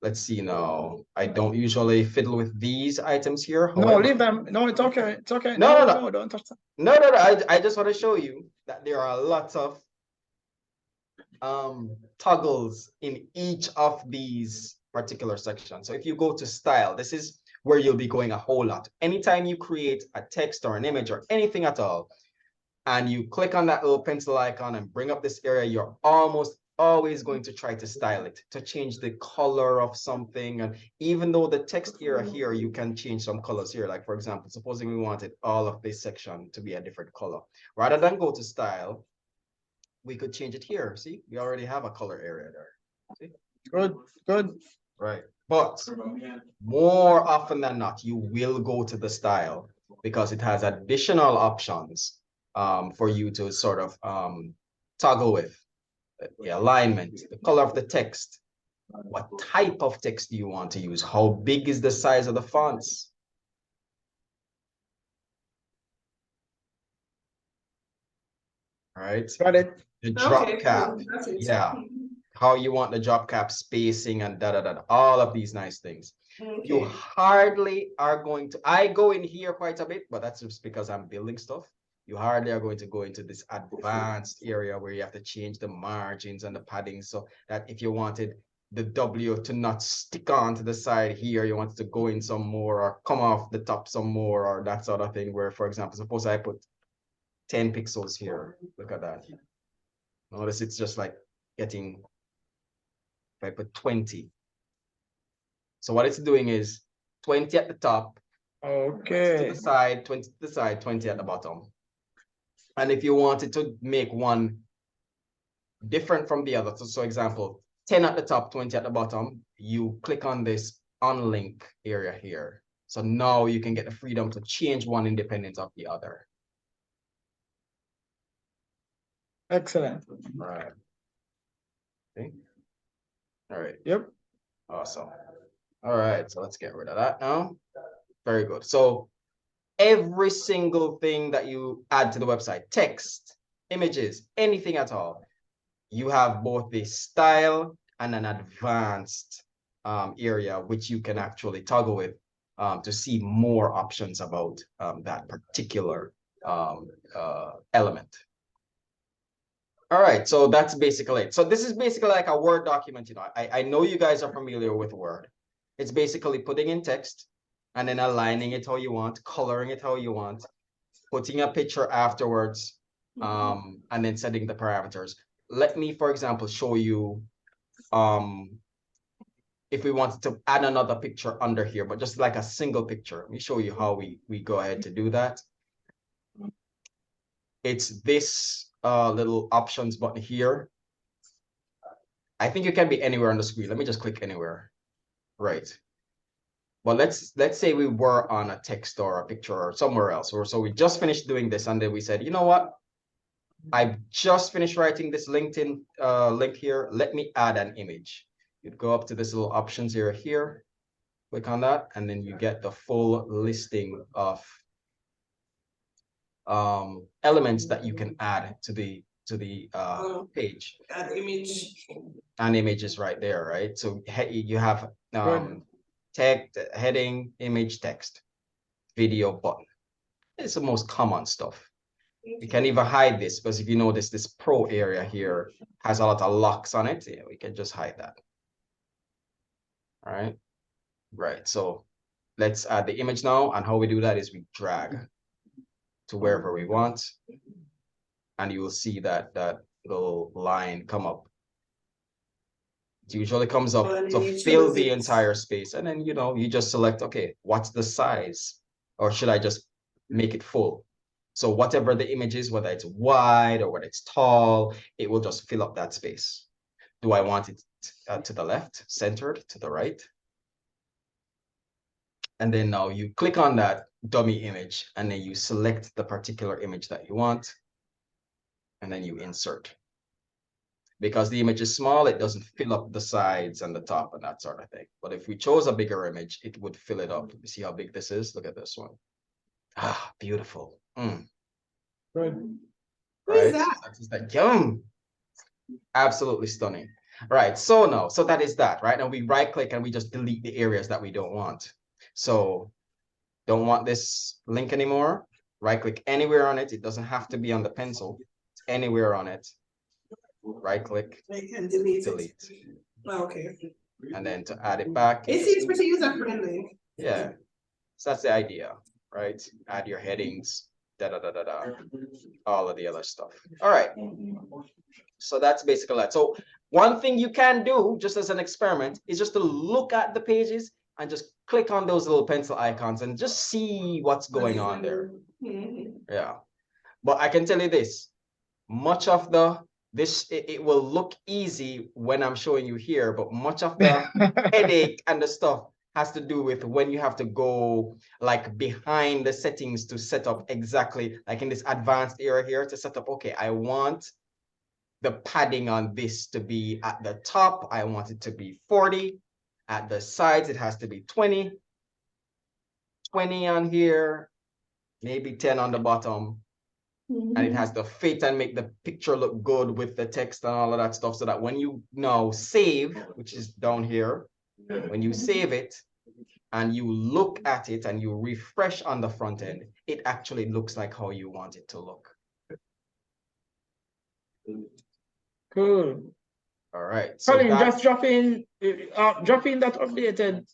Let's see now. I don't usually fiddle with these items here. No, However, leave them. No, it's okay. It's okay. No, No, don't touch them. No. I just want to show you that there are lots of toggles in each of these particular sections. So if you go to style, this is where you'll be going a whole lot. Anytime you create a text or an image or anything at all, and you click on that little pencil icon and bring up this area, you're almost always going to try to style it, to change the color of something. And even though the text area here, you can change some colors here. Like for example, supposing we wanted all of this section to be a different color. Rather than go to style, we could change it here. See, we already have a color area there. See? Good. Right. But more often than not, you will go to the style because it has additional options for you to sort of toggle with. The alignment, the color of the text, what type of text do you want to use? How big is the size of the fonts? All right. Got it. The drop cap. Yeah. How you want the drop cap spacing and all of these nice things. You hardly are going to, I go in here quite a bit, but that's just because I'm building stuff. You hardly are going to go into this advanced area where you have to change the margins and the padding, so that if you wanted the W to not stick on to the side here, you wanted to go in some more or come off the top some more or that sort of thing, where, for example, suppose I put 10 pixels here. Look at that. Notice it's just like getting if I put 20. So what it's doing is 20 at the top, 20 to Okay. the side, 20 to the side, 20 at the bottom. And if you wanted to make one different from the other, so example, 10 at the top, 20 at the bottom, you click on this unlink area here. So now you can get the freedom to change one independent of the other. Excellent. All right. Okay. All right. Yep. Awesome. All right, so let's get rid of that now. Very good. So every single thing that you add to the website, text, images, anything at all, you have both the style and an advanced area which you can actually toggle with to see more options about that particular element. All right, so that's basically it. So this is basically like a Word document. You know, I know you guys are familiar with Word. It's basically putting in text and then aligning it how you want, coloring it how you want, putting a picture afterwards, and then setting the parameters. Let me, for example, show you if we wanted to add another picture under here, but just like a single picture. Let me show you how we go ahead to do that. It's this little options button here. I think you can be anywhere on the screen. Let me just click anywhere. Right. Well, let's say we were on a text or a picture or somewhere else, or so we just finished doing this, and then we said, you know what? I've just finished writing this LinkedIn link here. Let me add an image. You'd go up to this little options area here, click on that, and then you get the full listing of elements that you can add to the page. Add image. An image is right there, right? So you have text, heading, image, text, video, button. It's the most common stuff. We can even hide this because if you notice this pro area here has a lot of locks on it, yeah, we can just hide that. All right. Right. So let's add the image now. And how we do that is we drag to wherever we want. And you will see that little line come up. It usually comes up to fill the entire space. And then, you know, you just select, okay, what's the size? Or should I just make it full? So whatever the image is, whether it's wide or whether it's tall, it will just fill up that space. Do I want it to the left, centered, to the right? And then now you click on that dummy image and then you select the particular image that you want. And then you insert. Because the image is small, it doesn't fill up the sides and the top and that sort of thing. But if we chose a bigger image, it would fill it up. You see how big this is? Look at this one. Ah, beautiful. Good. Right? That's like, yum. Absolutely stunning. Right. So that is that, right? And we right click and we just delete the areas that we don't want. So don't want this link anymore. Right click anywhere on it. It doesn't have to be on the pencil. It's anywhere on it. Right click. And delete. Okay. And then to add it back. It seems pretty user friendly. Yeah. So that's the idea, right? Add your headings, all of the other stuff. All right. So that's basically that. So one thing you can do just as an experiment is just to look at the pages and just click on those little pencil icons and just see what's going on there. Yeah. But I can tell you this, much of it will look easy when I'm showing you here, but much of the headache and the stuff has to do with when you have to go like behind the settings to set up exactly like in this advanced area here to set up, okay, I want the padding on this to be at the top. I want it to be 40. At the sides, it has to be 20. 20 on here, maybe 10 on the bottom. And it has to fit and make the picture look good with the text and all of that stuff so that when you now save, which is down here, when you save it and you look at it and you refresh on the front end, it actually looks like how you want it to look. Cool. All right. So Colin, just drop in that updated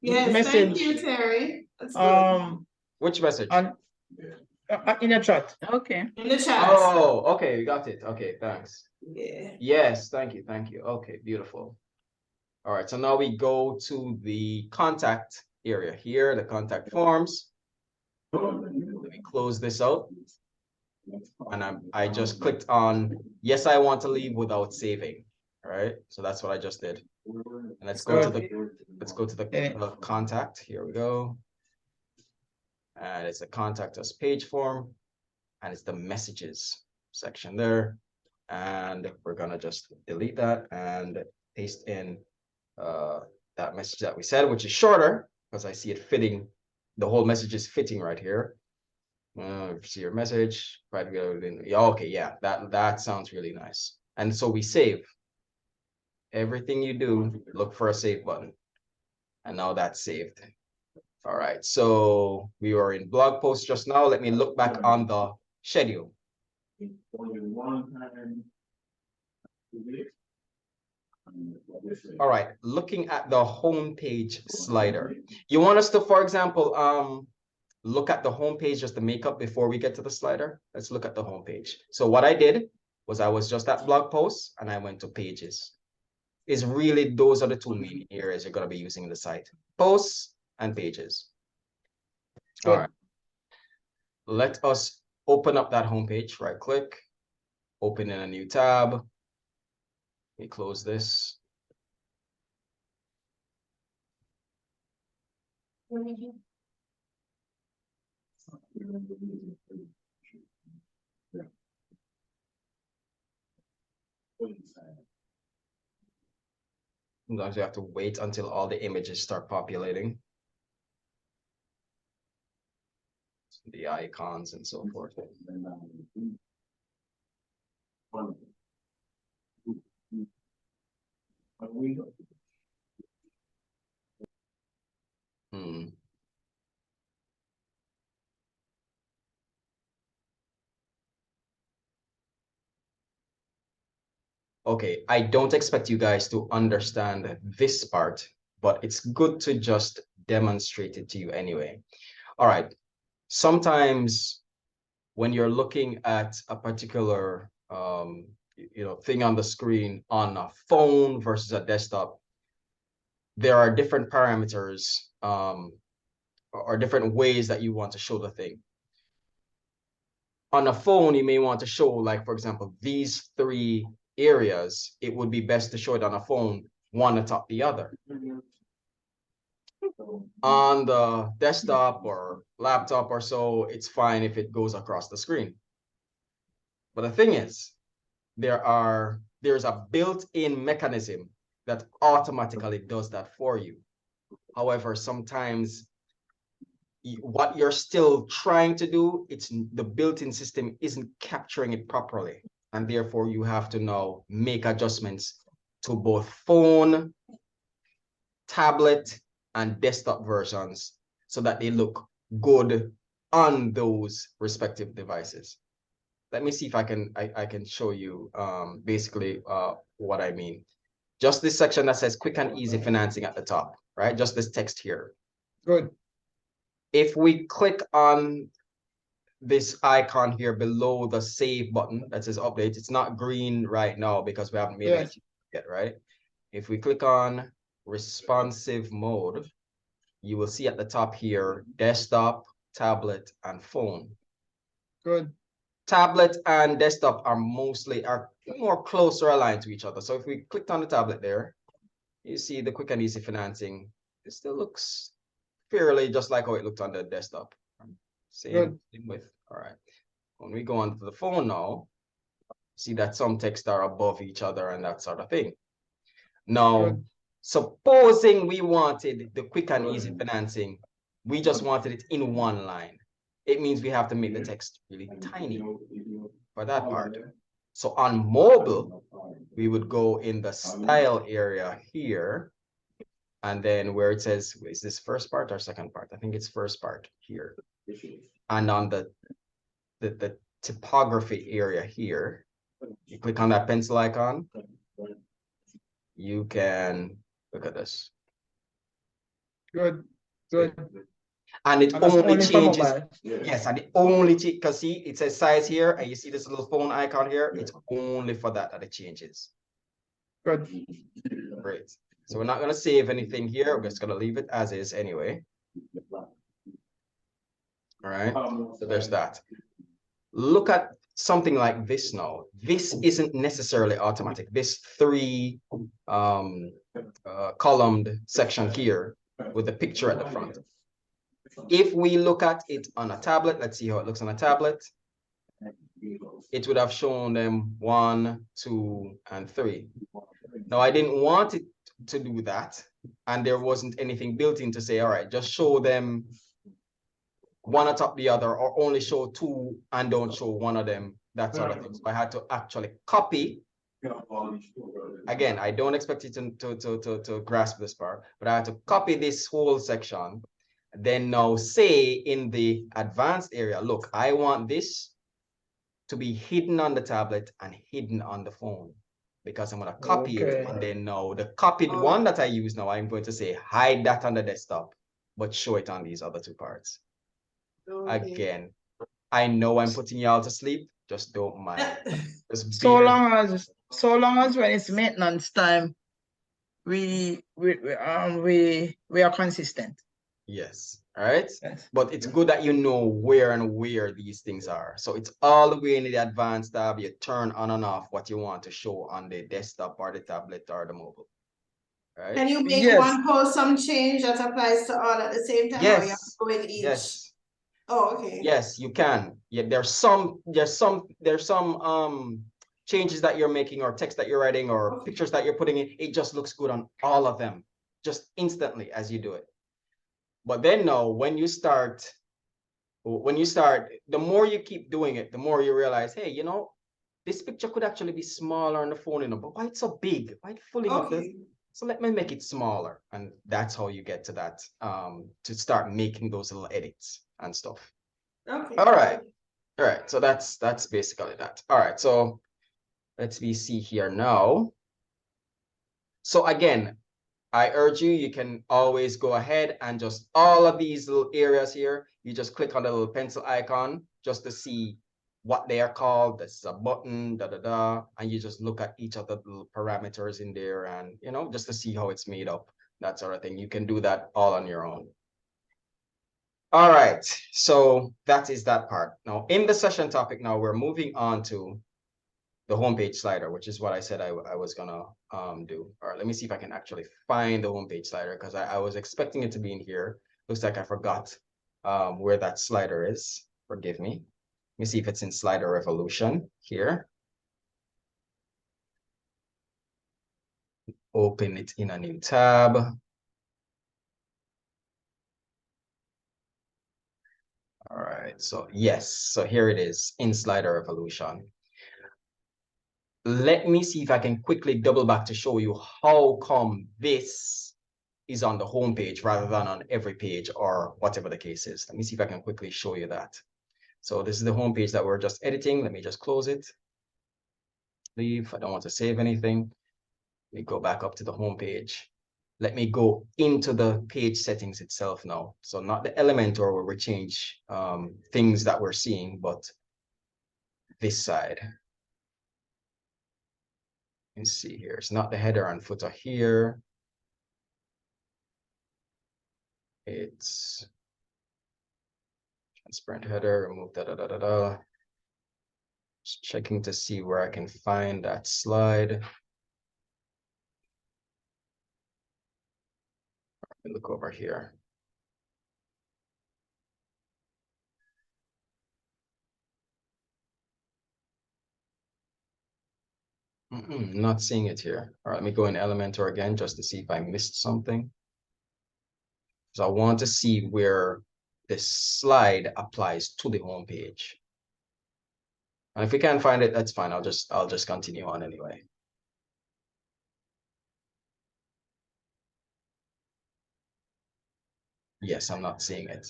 message. Thank you, Terry. That's good. Which message? In the chat. Okay. In the chat. Oh, okay, you got it. Okay, thanks. Yeah. Yes, thank you. Okay, beautiful. All right, so now we go to the contact area here, the contact forms. Let me close this out. And I just clicked on, yes, I want to leave without saving. All right, so that's what I just did. And let's go to the contact. Here we go. And it's a contact us page form, and it's the messages section there. And we're gonna just delete that and paste in that message that we said, which is shorter because I see it fitting. The whole message is fitting right here. See your message. Yeah, okay, yeah, that sounds really nice. And so we save. Everything you do, look for a save button. And now that's saved. All right, so we were in blog post just now. Let me look back on the schedule. All right, looking at the home page slider. You want us to, for example, look at the home page just to make up before we get to the slider? Let's look at the home page. So what I did was I was just at blog posts and I went to pages. Is really those are the two main areas you're going to be using in the site: posts and pages. Good. All right. Let us open up that home page. Right click, open in a new tab. We close this. Sometimes you have to wait until all the images start populating. The icons and so forth. Okay, I don't expect you guys to understand this part, but it's good to just demonstrate it to you anyway. All right, sometimes when you're looking at a particular thing on the screen on a phone versus a desktop, there are different parameters or different ways that you want to show the thing. On a phone, you may want to show, like, for example, these three areas. It would be best to show it on a phone, one atop the other. On the desktop or laptop or so, it's fine if it goes across the screen. But the thing is, there's a built-in mechanism that automatically does that for you. However, sometimes what you're still trying to do, the built-in system isn't capturing it properly. And therefore, you have to now make adjustments to both phone, tablet, and desktop versions so that they look good on those respective devices. Let me see if I can show you basically what I mean. Just this section that says quick and easy financing at the top, right? Just this text here. Good. If we click on this icon here below the save button that says update, it's not green right now because we haven't made it yet, right? If we click on responsive mode, you will see at the top here, desktop, tablet, and phone. Good. Tablet and desktop are more closer aligned to each other. So if we clicked on the tablet there, you see the quick and easy financing. It still looks fairly just like how it looked on the desktop. Same width. All right. When we go onto the phone now, see that some text are above each other and that sort of thing. Now, supposing we wanted the quick and easy financing, we just wanted it in one line. It means we have to make the text really tiny for that part. So on mobile, we would go in the style area here, and then where it says, is this first part or second part? I think it's first part here. And on the typography area here, you click on that pencil icon, you can look at this. Good. And it only changes. Yes, and it only because see, it says size here, and you see this little phone icon here. It's only for that it changes. Good. Great. So we're not going to save anything here. We're just going to leave it as is anyway. All right, so there's that. Look at something like this now. This isn't necessarily automatic. This three columned section here with the picture at the front. If we look at it on a tablet, let's see how it looks on a tablet. It would have shown them 1, 2, and 3. Now, I didn't want it to do that, and there wasn't anything built in to say, all right, just show them one atop the other, or only show 2 and don't show one of them, that sort of thing. So I had to actually copy. Again, I don't expect you to grasp this part, but I had to copy this whole section. Then now say in the advanced area, look, I want this to be hidden on the tablet and hidden on the phone, because I'm going to copy it. And then now the copied one that I use now, I'm going to say hide that on the desktop, but show it on these other 2 parts. Again, I know I'm putting y'all to sleep. Just don't mind. Just so long as when it's maintenance time, we are consistent. Yes. All right. Yes. But it's good that you know where these things are. So it's all the way in the advanced tab. You turn on and off what you want to show on the desktop or the tablet or the mobile. Right? Can you make one post some change that applies to all at the same time? Yes. Or you have to go in each? Yes. Oh, okay. Yes, you can. Yeah, there's some changes that you're making, or text that you're writing, or pictures that you're putting in. It just looks good on all of them, just instantly as you do it. But then now, when you start, the more you keep doing it, the more you realize, hey, you know, this picture could actually be smaller on the phone, you know, but why it's so big? Why it's filling up the? So let me make it smaller, and that's how you get to that. To start making those little edits and stuff. Okay. All right. So that's basically that. All right. So let's see here now. So again, I urge you, you can always go ahead and just all of these little areas here, you just click on the little pencil icon just to see what they are called. This is a button, and you just look at each of the little parameters in there, and you know, just to see how it's made up, that sort of thing. You can do that all on your own. All right, so that is that part. Now in the session topic, now we're moving on to the homepage slider, which is what I said I was gonna do. All right, let me see if I can actually find the homepage slider, because I was expecting it to be in here. Looks like I forgot where that slider is. Forgive me. Let me see if it's in Slider Revolution here. Open it in a new tab. All right, so yes, so here it is in Slider Revolution. Let me see if I can quickly double back to show you how come this is on the home page rather than on every page or whatever the case is. Let me see if I can quickly show you that. So this is the home page that we're just editing. Let me just close it. Leave. I don't want to save anything. Let me go back up to the home page. Let me go into the page settings itself now. So not the Elementor where we change things that we're seeing, but this side. Let's see here. It's not the header and footer here. It's transparent header, remove Just checking to see where I can find that slide. Look over here. Not seeing it here. All right, let me go in Elementor again just to see if I missed something. So I want to see where this slide applies to the home page. And if we can't find it, that's fine. I'll just continue on anyway. Yes, I'm not seeing it.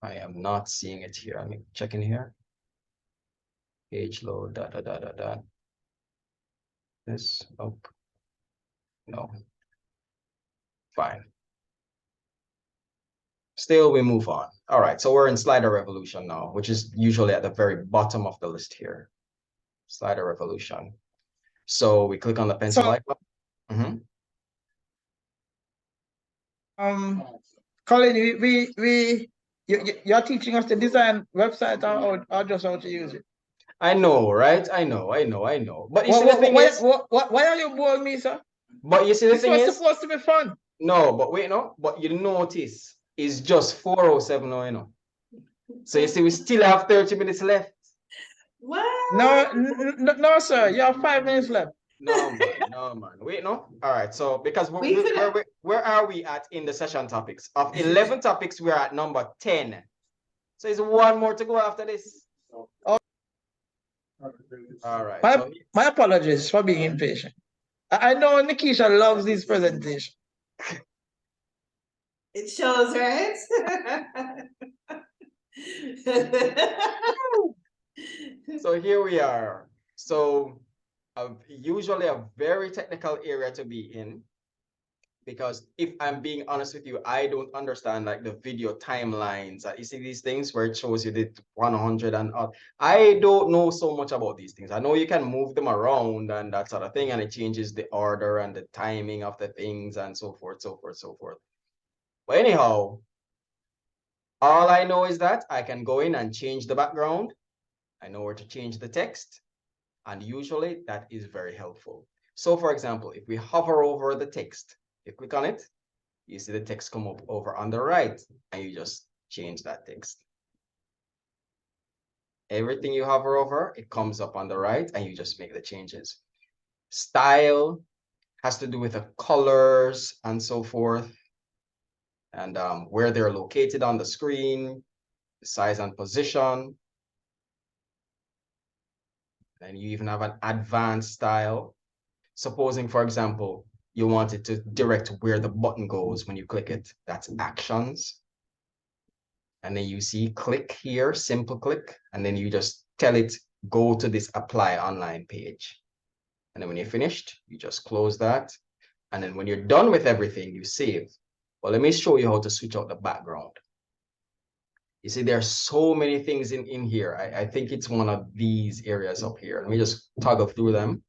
I am not seeing it here. I'm checking here. Page load, This, nope. No. Fine. Still, we move on. All right, so we're in Slider Revolution now, which is usually at the very bottom of the list here. Slider Revolution. So we click on the pencil icon. Colin, you're teaching us to design website or just how to use it. I know, right? I know. But you see, the thing is, why are you boring me, sir? but you see, the This thing was is, supposed to be fun. no, but wait, no, but you notice it's just 4:07 now, you know. So you see, we still have 30 minutes left. What? No, sir. You have 5 minutes left. No, man. Wait, no. All right. So because We could- where are we at in the session topics? Of 11 topics, we're at number 10. So it's one more to go after this. Oh. All right. My apologies for being impatient. I know Nikisha loves this presentation. It shows, right? So here we are. So usually a very technical area to be in, because if I'm being honest with you, I don't understand like the video timelines. You see these things where it shows you the 100 and I don't know so much about these things. I know you can move them around and that sort of thing, and it changes the order and the timing of the things and so forth. But anyhow, all I know is that I can go in and change the background. I know where to change the text, and usually that is very helpful. So for example, if we hover over the text, you click on it, you see the text come up over on the right, and you just change that text. Everything you hover over, it comes up on the right, and you just make the changes. Style has to do with the colors and so forth, and where they're located on the screen, the size and position. And you even have an advanced style. Supposing, for example, you want it to direct where the button goes when you click it, that's actions. And then you see click here, simple click, and then you just tell it, go to this apply online page. And then when you're finished, you just close that. And then when you're done with everything, you save. Well, let me show you how to switch out the background. You see, there are so many things in here. I think it's one of these areas up here. Let me just toggle through them.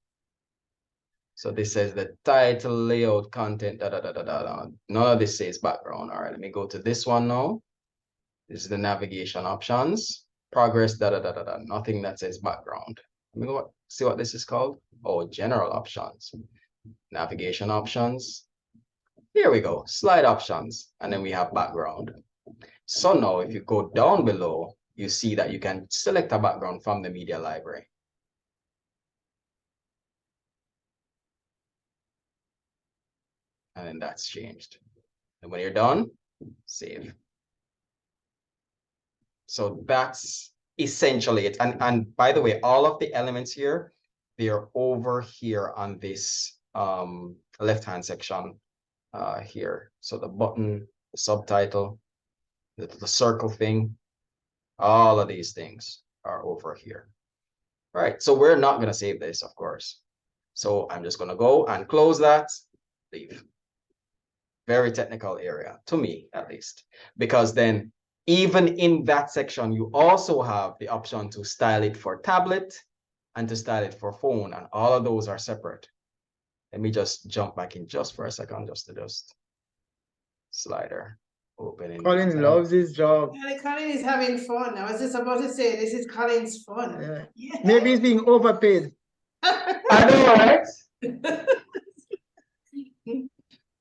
So this says the title, layout, content, None of this says background. All right, let me go to this one now. This is the navigation options, progress, Nothing that says background. Let me go see what this is called. Oh, general options, navigation options. Here we go, slide options, and then we have background. So now if you go down below, you see that you can select a background from the media library. And then that's changed. And when you're done, save. So that's essentially it. And by the way, all of the elements here, they are over here on this left-hand section here. So the button, the subtitle, the circle thing, all of these things are over here. All right, so we're not going to save this, of course. So I'm just going to go and close that, leave. Very technical area, to me at least, because then even in that section, you also have the option to style it for tablet and to style it for phone, and all of those are separate. Let me just jump back in just for a second, just slider open. Colin loves his job. Yeah, Colin is having fun. I was just about to say, this is Colin's fun. Yeah. Maybe he's being overpaid. I know, right?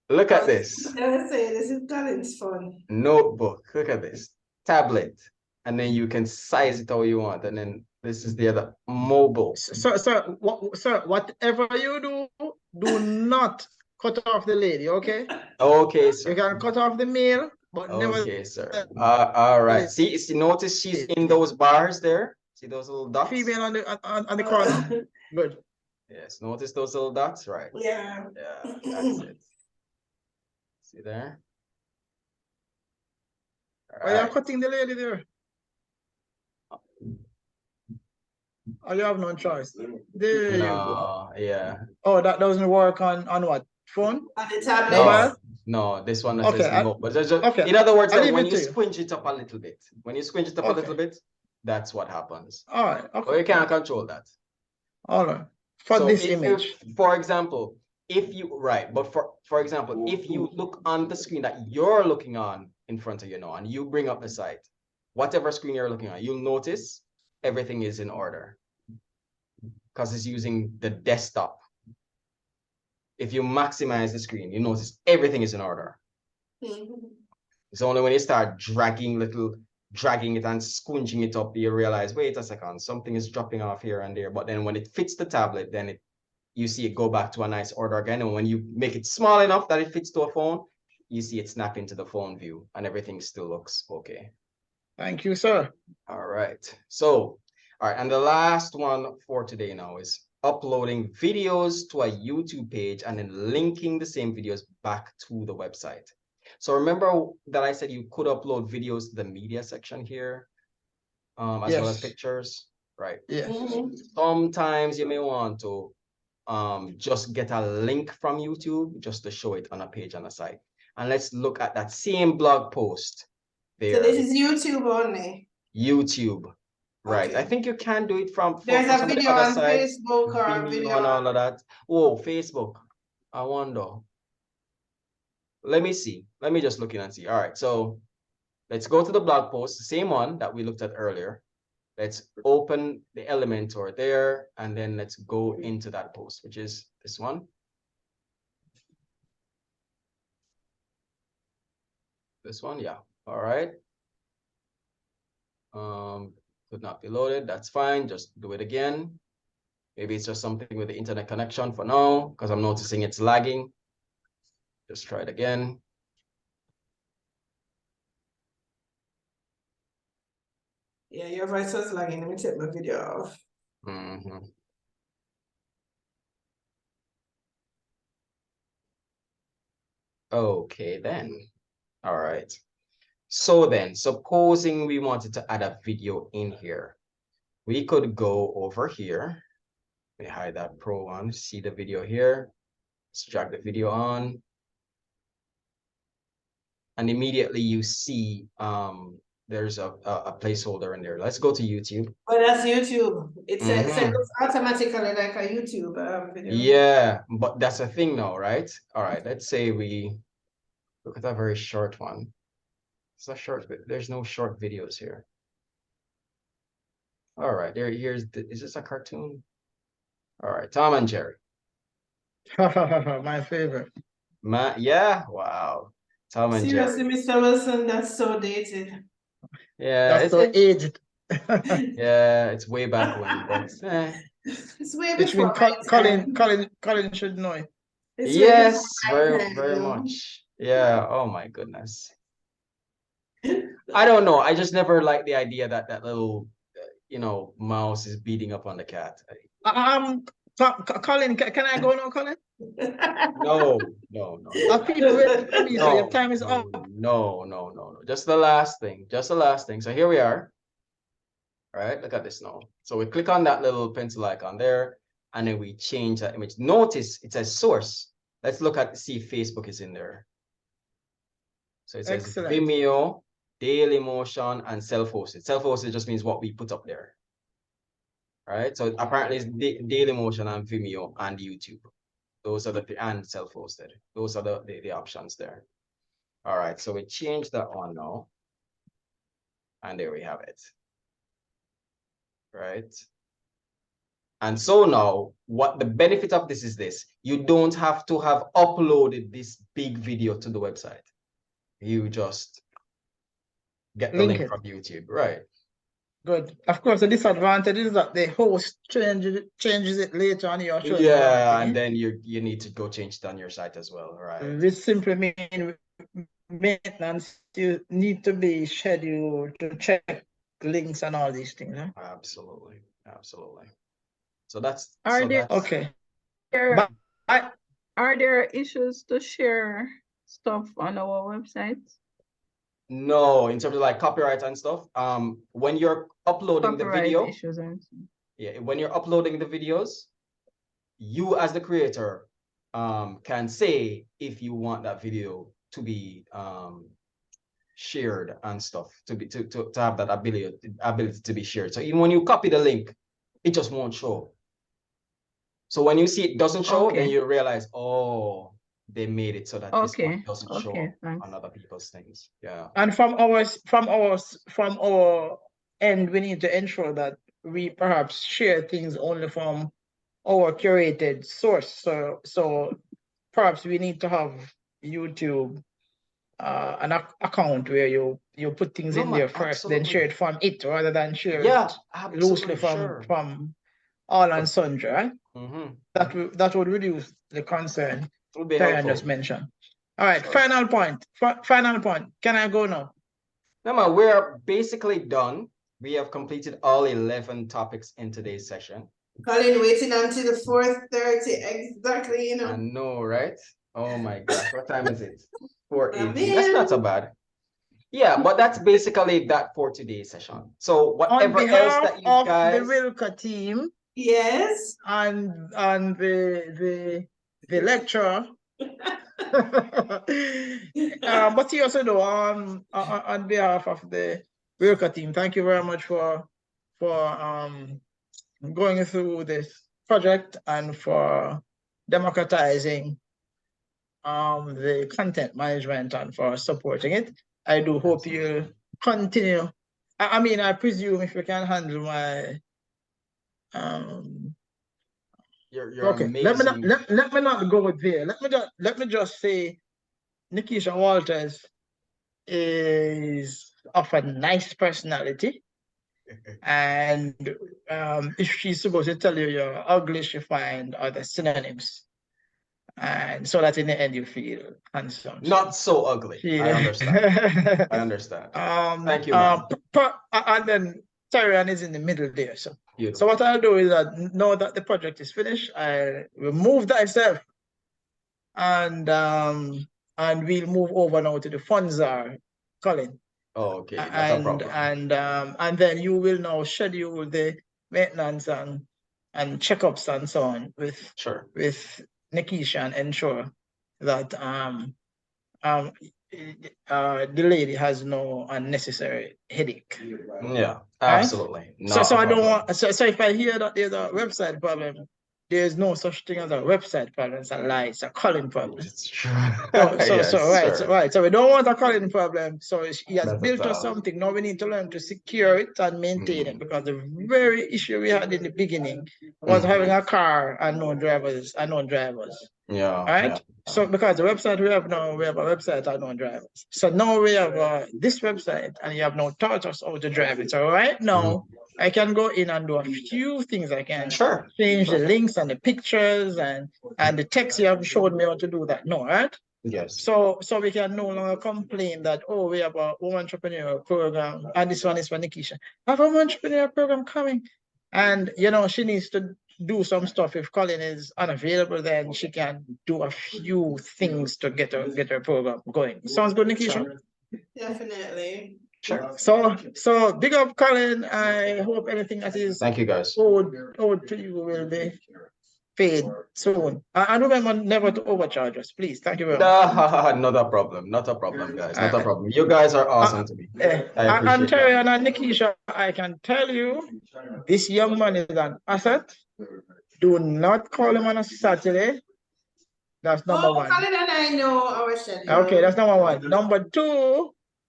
Look at this. I was saying, this is Colin's fun. Notebook, look at this. Tablet, and then you can size it how you want, and then this is the other mobile. Sir, whatever you do, do not cut off the lady, okay? Okay, sir. You can cut off the male, but never. Okay, sir. All right. See, notice she's in those bars there. See those little dots? Female on the corner. Good. Yes, notice those little dots, right? Yeah. Yeah, that's it. See there? All right. You're cutting the lady there. Oh, you have no choice. There you go. Yeah. Oh, that doesn't work on what? Phone? On the tablet? No, this one okay, says no. But just, okay. In other words, like when you squinch it up a little bit, a little bit, that's what happens. All right. Okay. But you can't control that. All right. For so this image. for example, if you, right, but for example, if you look on the screen that you're looking on in front of you now, and you bring up the site, whatever screen you're looking at, you'll notice everything is in order because it's using the desktop. If you maximize the screen, you notice everything is in order. It's only when you start dragging it and squinching it up, you realize, wait a second, something is dropping off here and there. But then when it fits the tablet, then you see it go back to a nice order again. And when you make it small enough that it fits to a phone, you see it snap into the phone view and everything still looks okay. Thank you, sir. All right. So, all right. And the last one for today now is uploading videos to a YouTube page and then linking the same videos back to the website. So remember that I said you could upload videos to the media section here, as well as pictures, right? Yes. Sometimes you may want to just get a link from YouTube just to show it on a page on the site. And let's look at that same blog post there. So this is YouTube only. YouTube, right? Okay. I think you can do it from There's a some of the video other on sites, Facebook or a Vimeo video and all on of that. Oh, Facebook. I wonder. Let me see. Let me just look in and see. All right, so let's go to the blog post, the same one that we looked at earlier. Let's open the Elementor there, and then let's go into that post, which is this one. This one, yeah. All right. Could not be loaded. That's fine. Just do it again. Maybe it's just something with the internet connection for now, because I'm noticing it's lagging. Just try it again. Yeah, your voice was lagging. Let me take my video off. Okay, then. All right. So then, supposing we wanted to add a video in here, we could go over here. Let me hide that Pro one. See the video here. Let's drag the video on. And immediately you see there's a placeholder in there. Let's go to YouTube. Oh, that's YouTube. It looks automatically like a YouTube video. Yeah, but that's a thing now, right? All right, let's say we look at a very short one. It's a short, there's no short videos here. All right, is this a cartoon? All right, Tom and Jerry. My favorite. Yeah, wow. Tom and Jerry. Seriously, Mr. Wilson, that's so dated. Yeah, that's so aged. Yeah, it's way back when, but it's way which before Colin should know it. Yes, very much. Yeah. Oh my goodness. I don't know. I just never liked the idea that that little, mouse is beating up on the cat. Colin, can I go now, Colin? No. People waiting for me, so your time is up. No. Just the last thing. So here we are. All right, look at this now. So we click on that little pencil icon there, and then we change that image. Notice it says source. Let's look at see if Facebook is in there. So it says Vimeo, Dailymotion, and self-hosted. Self-hosted just means what we put up there. All right, so apparently it's Dailymotion and Vimeo and YouTube. Those are and self-hosted. Those are the options there. All right, so we change that on now. And there we have it. Right? And so now, what the benefit of this is this. You don't have to have uploaded this big video to the website. You just get the link from YouTube, right? Good. Of course, the disadvantage is that the host changes it later on your show. Yeah, and then you need to go change it on your site as well, right? This simply means maintenance. You need to be scheduled to check links and all these things. Huh? Absolutely. So that's okay. Are there issues to share stuff on our website? No, in terms of like copyright and stuff. When you're uploading the video, when you're uploading the videos, you as the creator can say if you want that video to be shared and stuff, to have that ability to be shared. So even when you copy the link, it just won't show. So when you see it doesn't show, then Okay. you realize, oh, they made it so that this one Okay. doesn't show Okay. up Thanks. on other people's things. Yeah. And from our end, we need to ensure that we perhaps share things only from our curated source. So perhaps we need to have YouTube an account where you put things No, in man, there first, then share absolutely. it from it rather than share Yeah, it loosely absolutely, sure. from all and sundry, right? Mm-hmm. That would reduce the concern It would be Diane helpful. just mentioned. All right, Sure. final point. Final point. Can I go now? No, man, we're basically done. We have completed all 11 topics in today's session. Colin waiting until the 4:30 exactly, you know. I know, right? Oh my gosh, what time is it? 4:18. Man. That's not so bad. Yeah, but that's basically that for today's session. So On whatever else behalf that you of guys, the WILCO team Yes. and the lecturer, but you also know on behalf of the WILCO team, thank you very much for going through this project and for democratizing the content management and for supporting it. I do hope you'll continue. I mean, I presume if you can handle my you're okay, let amazing. me not go there. Let me just say Nikisha Walters is of a nice personality. And if she's supposed to tell you you're ugly, she find other synonyms. And so that in the end you feel handsome. Not so ugly. I understand. I understand. Thank you, man. And then Tyrion is in the middle there. So Beautiful. what I'll do is that now that the project is finished, I remove thyself and we'll move over now to the funds are Colin. Oh, okay, not a problem. And then you will now schedule the maintenance and checkups and so on with Nikisha and ensure that the lady has no unnecessary headache. Yeah, absolutely. Right? So I don't want so if I hear that there's a website problem, there's no such thing as a website problem. It's a lie. It's a calling problem. It's true. So we don't want a calling problem. So he has built us something. Now we need to learn to secure it and maintain it, because the very issue we had in the beginning was having a car and no drivers. Yeah. Right. So because the website we have now, we have a website and no drivers. So now we have this website and you have now taught us how to drive it. So right now I can go in and do a few things. I can change the links and the pictures and the text. You have showed me how to do that. No, right? Yes. So we can no longer complain that, oh, we have a woman entrepreneur program and this one is for Nikisha. I have a woman entrepreneur program coming. And you know, she needs to do some stuff. If Colin is unavailable, then she can do a few things to get her program going. Sounds good, Nikisha? Definitely. Sure. So big up, Colin. I hope anything that is thank you guys owed to you will be paid soon. And remember never to overcharge us, please. Thank you very much. Not a problem, guys. Not a problem. You guys are awesome to me. I appreciate Terry and Nikisha, I can tell you, this young man is an asset. Do not call him on a Saturday. That's number one. Colin and I know our schedule. Okay, that's number one.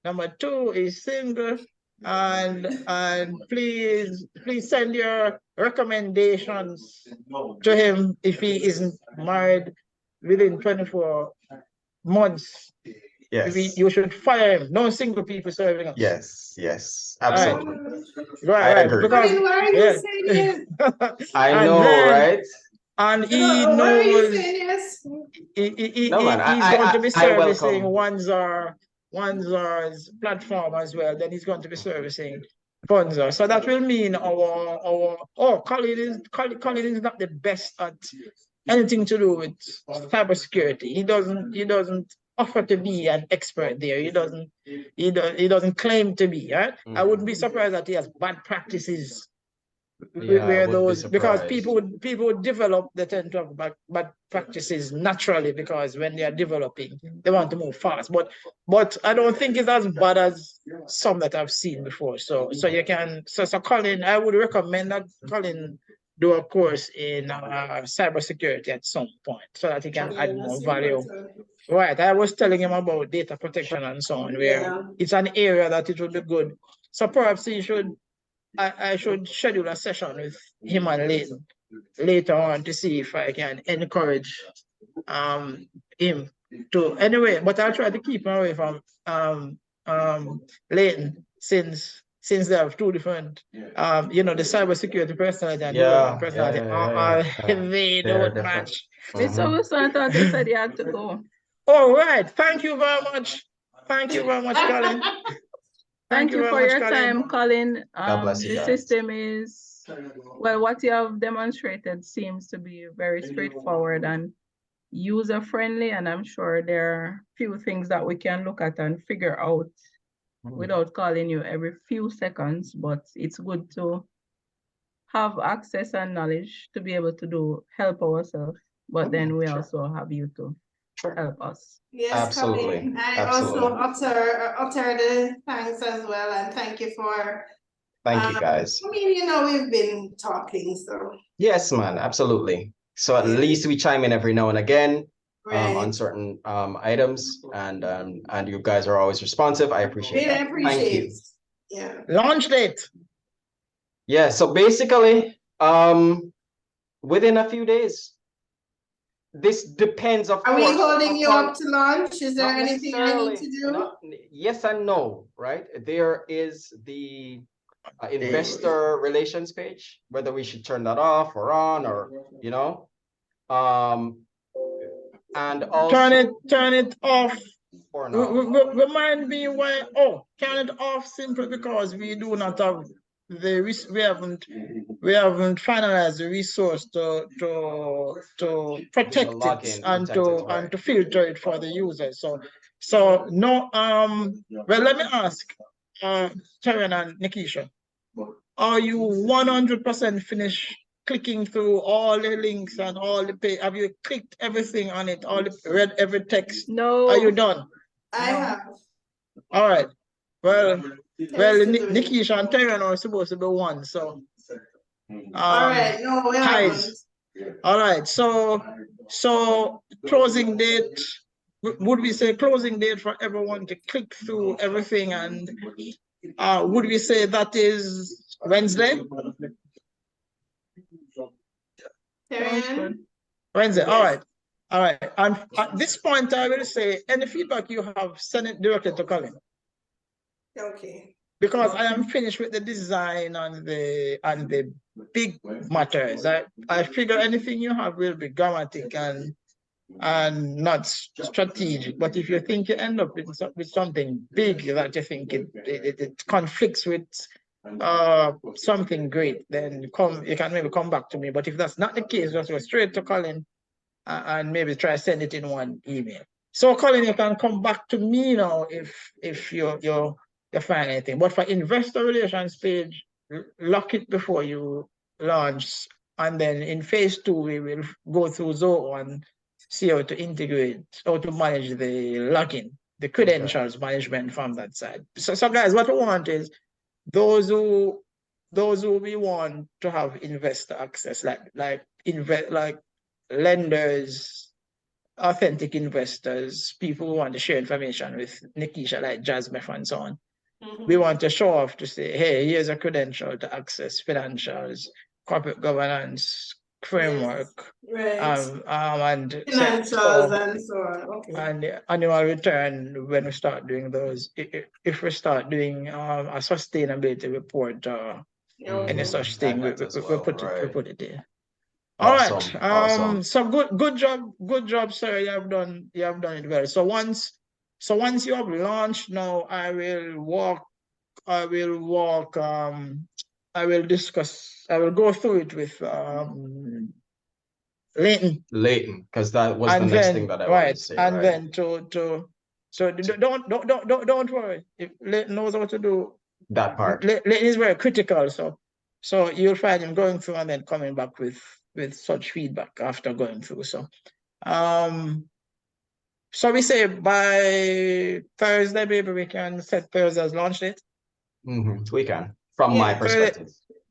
Number two is single. And please send your recommendations to him if he isn't married within 24 months. Yes. You should fire him. No single people serving us. Yes, absolutely. Right. Agree. Because why are you saying this? I know, right? And he knows he's going to be servicing Wanzar's platform as well. Then he's going to be servicing Funza. So that will mean Colin is not the best at anything to do with cybersecurity. He doesn't offer to be an expert there. He doesn't claim to be, right? I wouldn't be surprised that he has bad practices. Where those, because people would develop, they tend to have bad practices naturally, because when they are developing, they want to move fast. But I don't think it's as bad as some that I've seen before. So you can, so Colin, I would recommend that Colin do a course in cybersecurity at some point so that he can add more value. Right. I was telling him about data protection and so on, where it's an area that it would be good. So perhaps he should, I should schedule a session with him and Leighton later on to see if I can encourage him to anyway, but I'll try to keep him away from Leighton since they have two different you know, the cybersecurity personality and the personality they don't match. Mr. Wilson, I thought you said you had to go. All right. Thank you very much. Thank you very much, Colin. Thank you for your time, Colin. God bless you The guys. system is, well, what you have demonstrated seems to be very straightforward and user-friendly, and I'm sure there are few things that we can look at and figure out without calling you every few seconds, but it's good to have access and knowledge to be able to help ourselves, but then we also have you to help us. Yes, absolutely. Colin. I Absolutely. also utter the thanks as well, and thank you for. Thank you, guys. I mean, you know, we've been talking, so. Yes, man, absolutely. So at least we chime in every now and again on certain items, and you guys are always responsive. I appreciate that. Thank you. Yeah. Launch date. Yeah, so basically, within a few days. This depends, of course. Are we holding you up to launch? Is there anything I need to do? Yes and no, right? There is the investor relations page, whether we should turn that off or on, or you know, and also turn it off. Or no. Remind me why. Oh, turn it off simply because we do not have we haven't finalized the resource to protect it and to filter it for the user. So no. Well, let me ask, Terran and Nikisha, are you 100% finished clicking through all the links and all the page? Have you clicked everything on it? Read every text? No. Are you done? I have. All right. Well, Nikisha and Tyron are supposed to be one, so. All right. No, we haven't. All right. So closing date. Would we say closing date for everyone to click through everything, and would we say that is Wednesday? Wednesday. All right. All right. And at this point, I will say any feedback you have, send it directly to Colin. Okay. Because I am finished with the design and the big matters. I figure anything you have will be grammatic and not strategic. But if you think you end up with something big that you think it conflicts with something great, then you can maybe come back to me. But if that's not the case, just go straight to Colin and maybe try to send it in one email. So Colin, you can come back to me now if you find anything. But for investor relations page, lock it before you launch, and then in phase 2 we will go through Zoho and see how to integrate, how to manage the login, the credentials management from that side. So guys, what we want is those who we want to have investor access, like lenders, authentic investors, people who want to share information with Nikisha, like Jasmine and so on. We want to show off to say, hey, here's a credential to access financials, corporate governance framework, and financials and so on. Okay. And annual return when we start doing those. If we start doing a sustainability report or any such thing, we put it there. All right. Awesome. So good job, sir. You have done it well. So once you have launched, now I will go through it with Leighton, because that was the next thing that I wanted to say. And then don't worry. If Leighton knows how to do that part. Leighton is very critical, so you'll find him going through and then coming back with such feedback after going through. So we say by Thursday, maybe we can set Thursday as launch date. We can, from my perspective.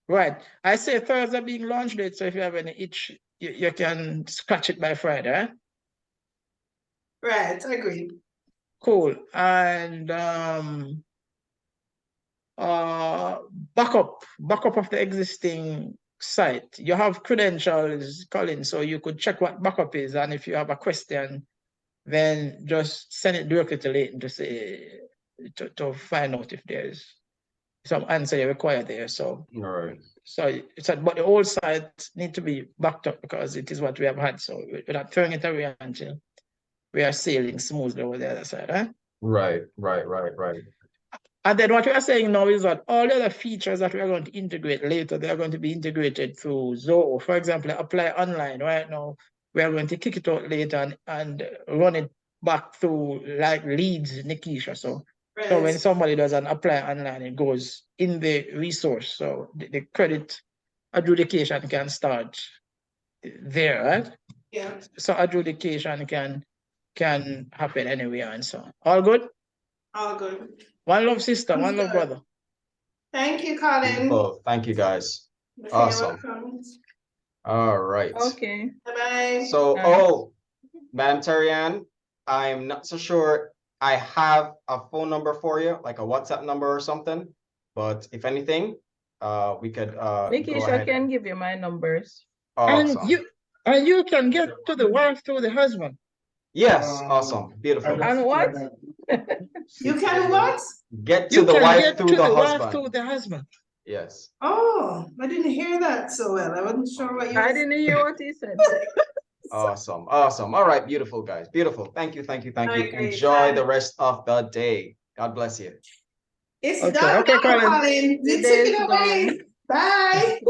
Right. I say Thursday being launch date, so if you have any itch, you can scratch it by Friday, right? Right, agreed. Cool. And backup of the existing site. You have credentials, Colin, so you could check what backup is, and if you have a question, then just send it directly to Leighton to say to find out if there's some answer you require there. So All right. so it's but the old site need to be backed up because it is what we have had. So we're not throwing it away until we are sailing smoothly over the other side, huh? Right. And then what we are saying now is that all the other features that we are going to integrate later, they are going to be integrated through Zoho. For example, apply online right now. We are going to kick it out later and run it back through like leads, Nikisha. So when somebody does an apply online, it goes in the resource. So the credit adjudication can start there, right? Yeah. So adjudication can happen anywhere and so on. All good? All good. One love, sister. Sounds One love, good. brother. Thank you, Colin. Beautiful. Thank you, guys. You're Awesome. welcome. All right. Okay. Bye-bye. So, Nice. Madam Terry-Ann, I'm not so sure I have a phone number for you, like a WhatsApp number or something. But if anything, we could go Nikisha ahead. can give you my numbers. Awesome. And you can get to the wife through the husband. Yes, awesome. Beautiful. And what? You can what? Get to You the can wife get through to the the wife husband. through the husband. Yes. Oh, I didn't hear that so well. I wasn't sure what you I were didn't hear what he said. Awesome. Awesome. All right. Beautiful, guys. Beautiful. Thank you. Thank you. Thank you. Okay, Enjoy the thanks. rest of the day. God bless you. It's Okay, done okay, now, Colin. Colin. The You day took is it away. gone. Bye.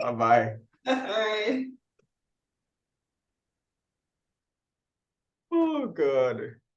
Bye-bye. All right. Oh, God.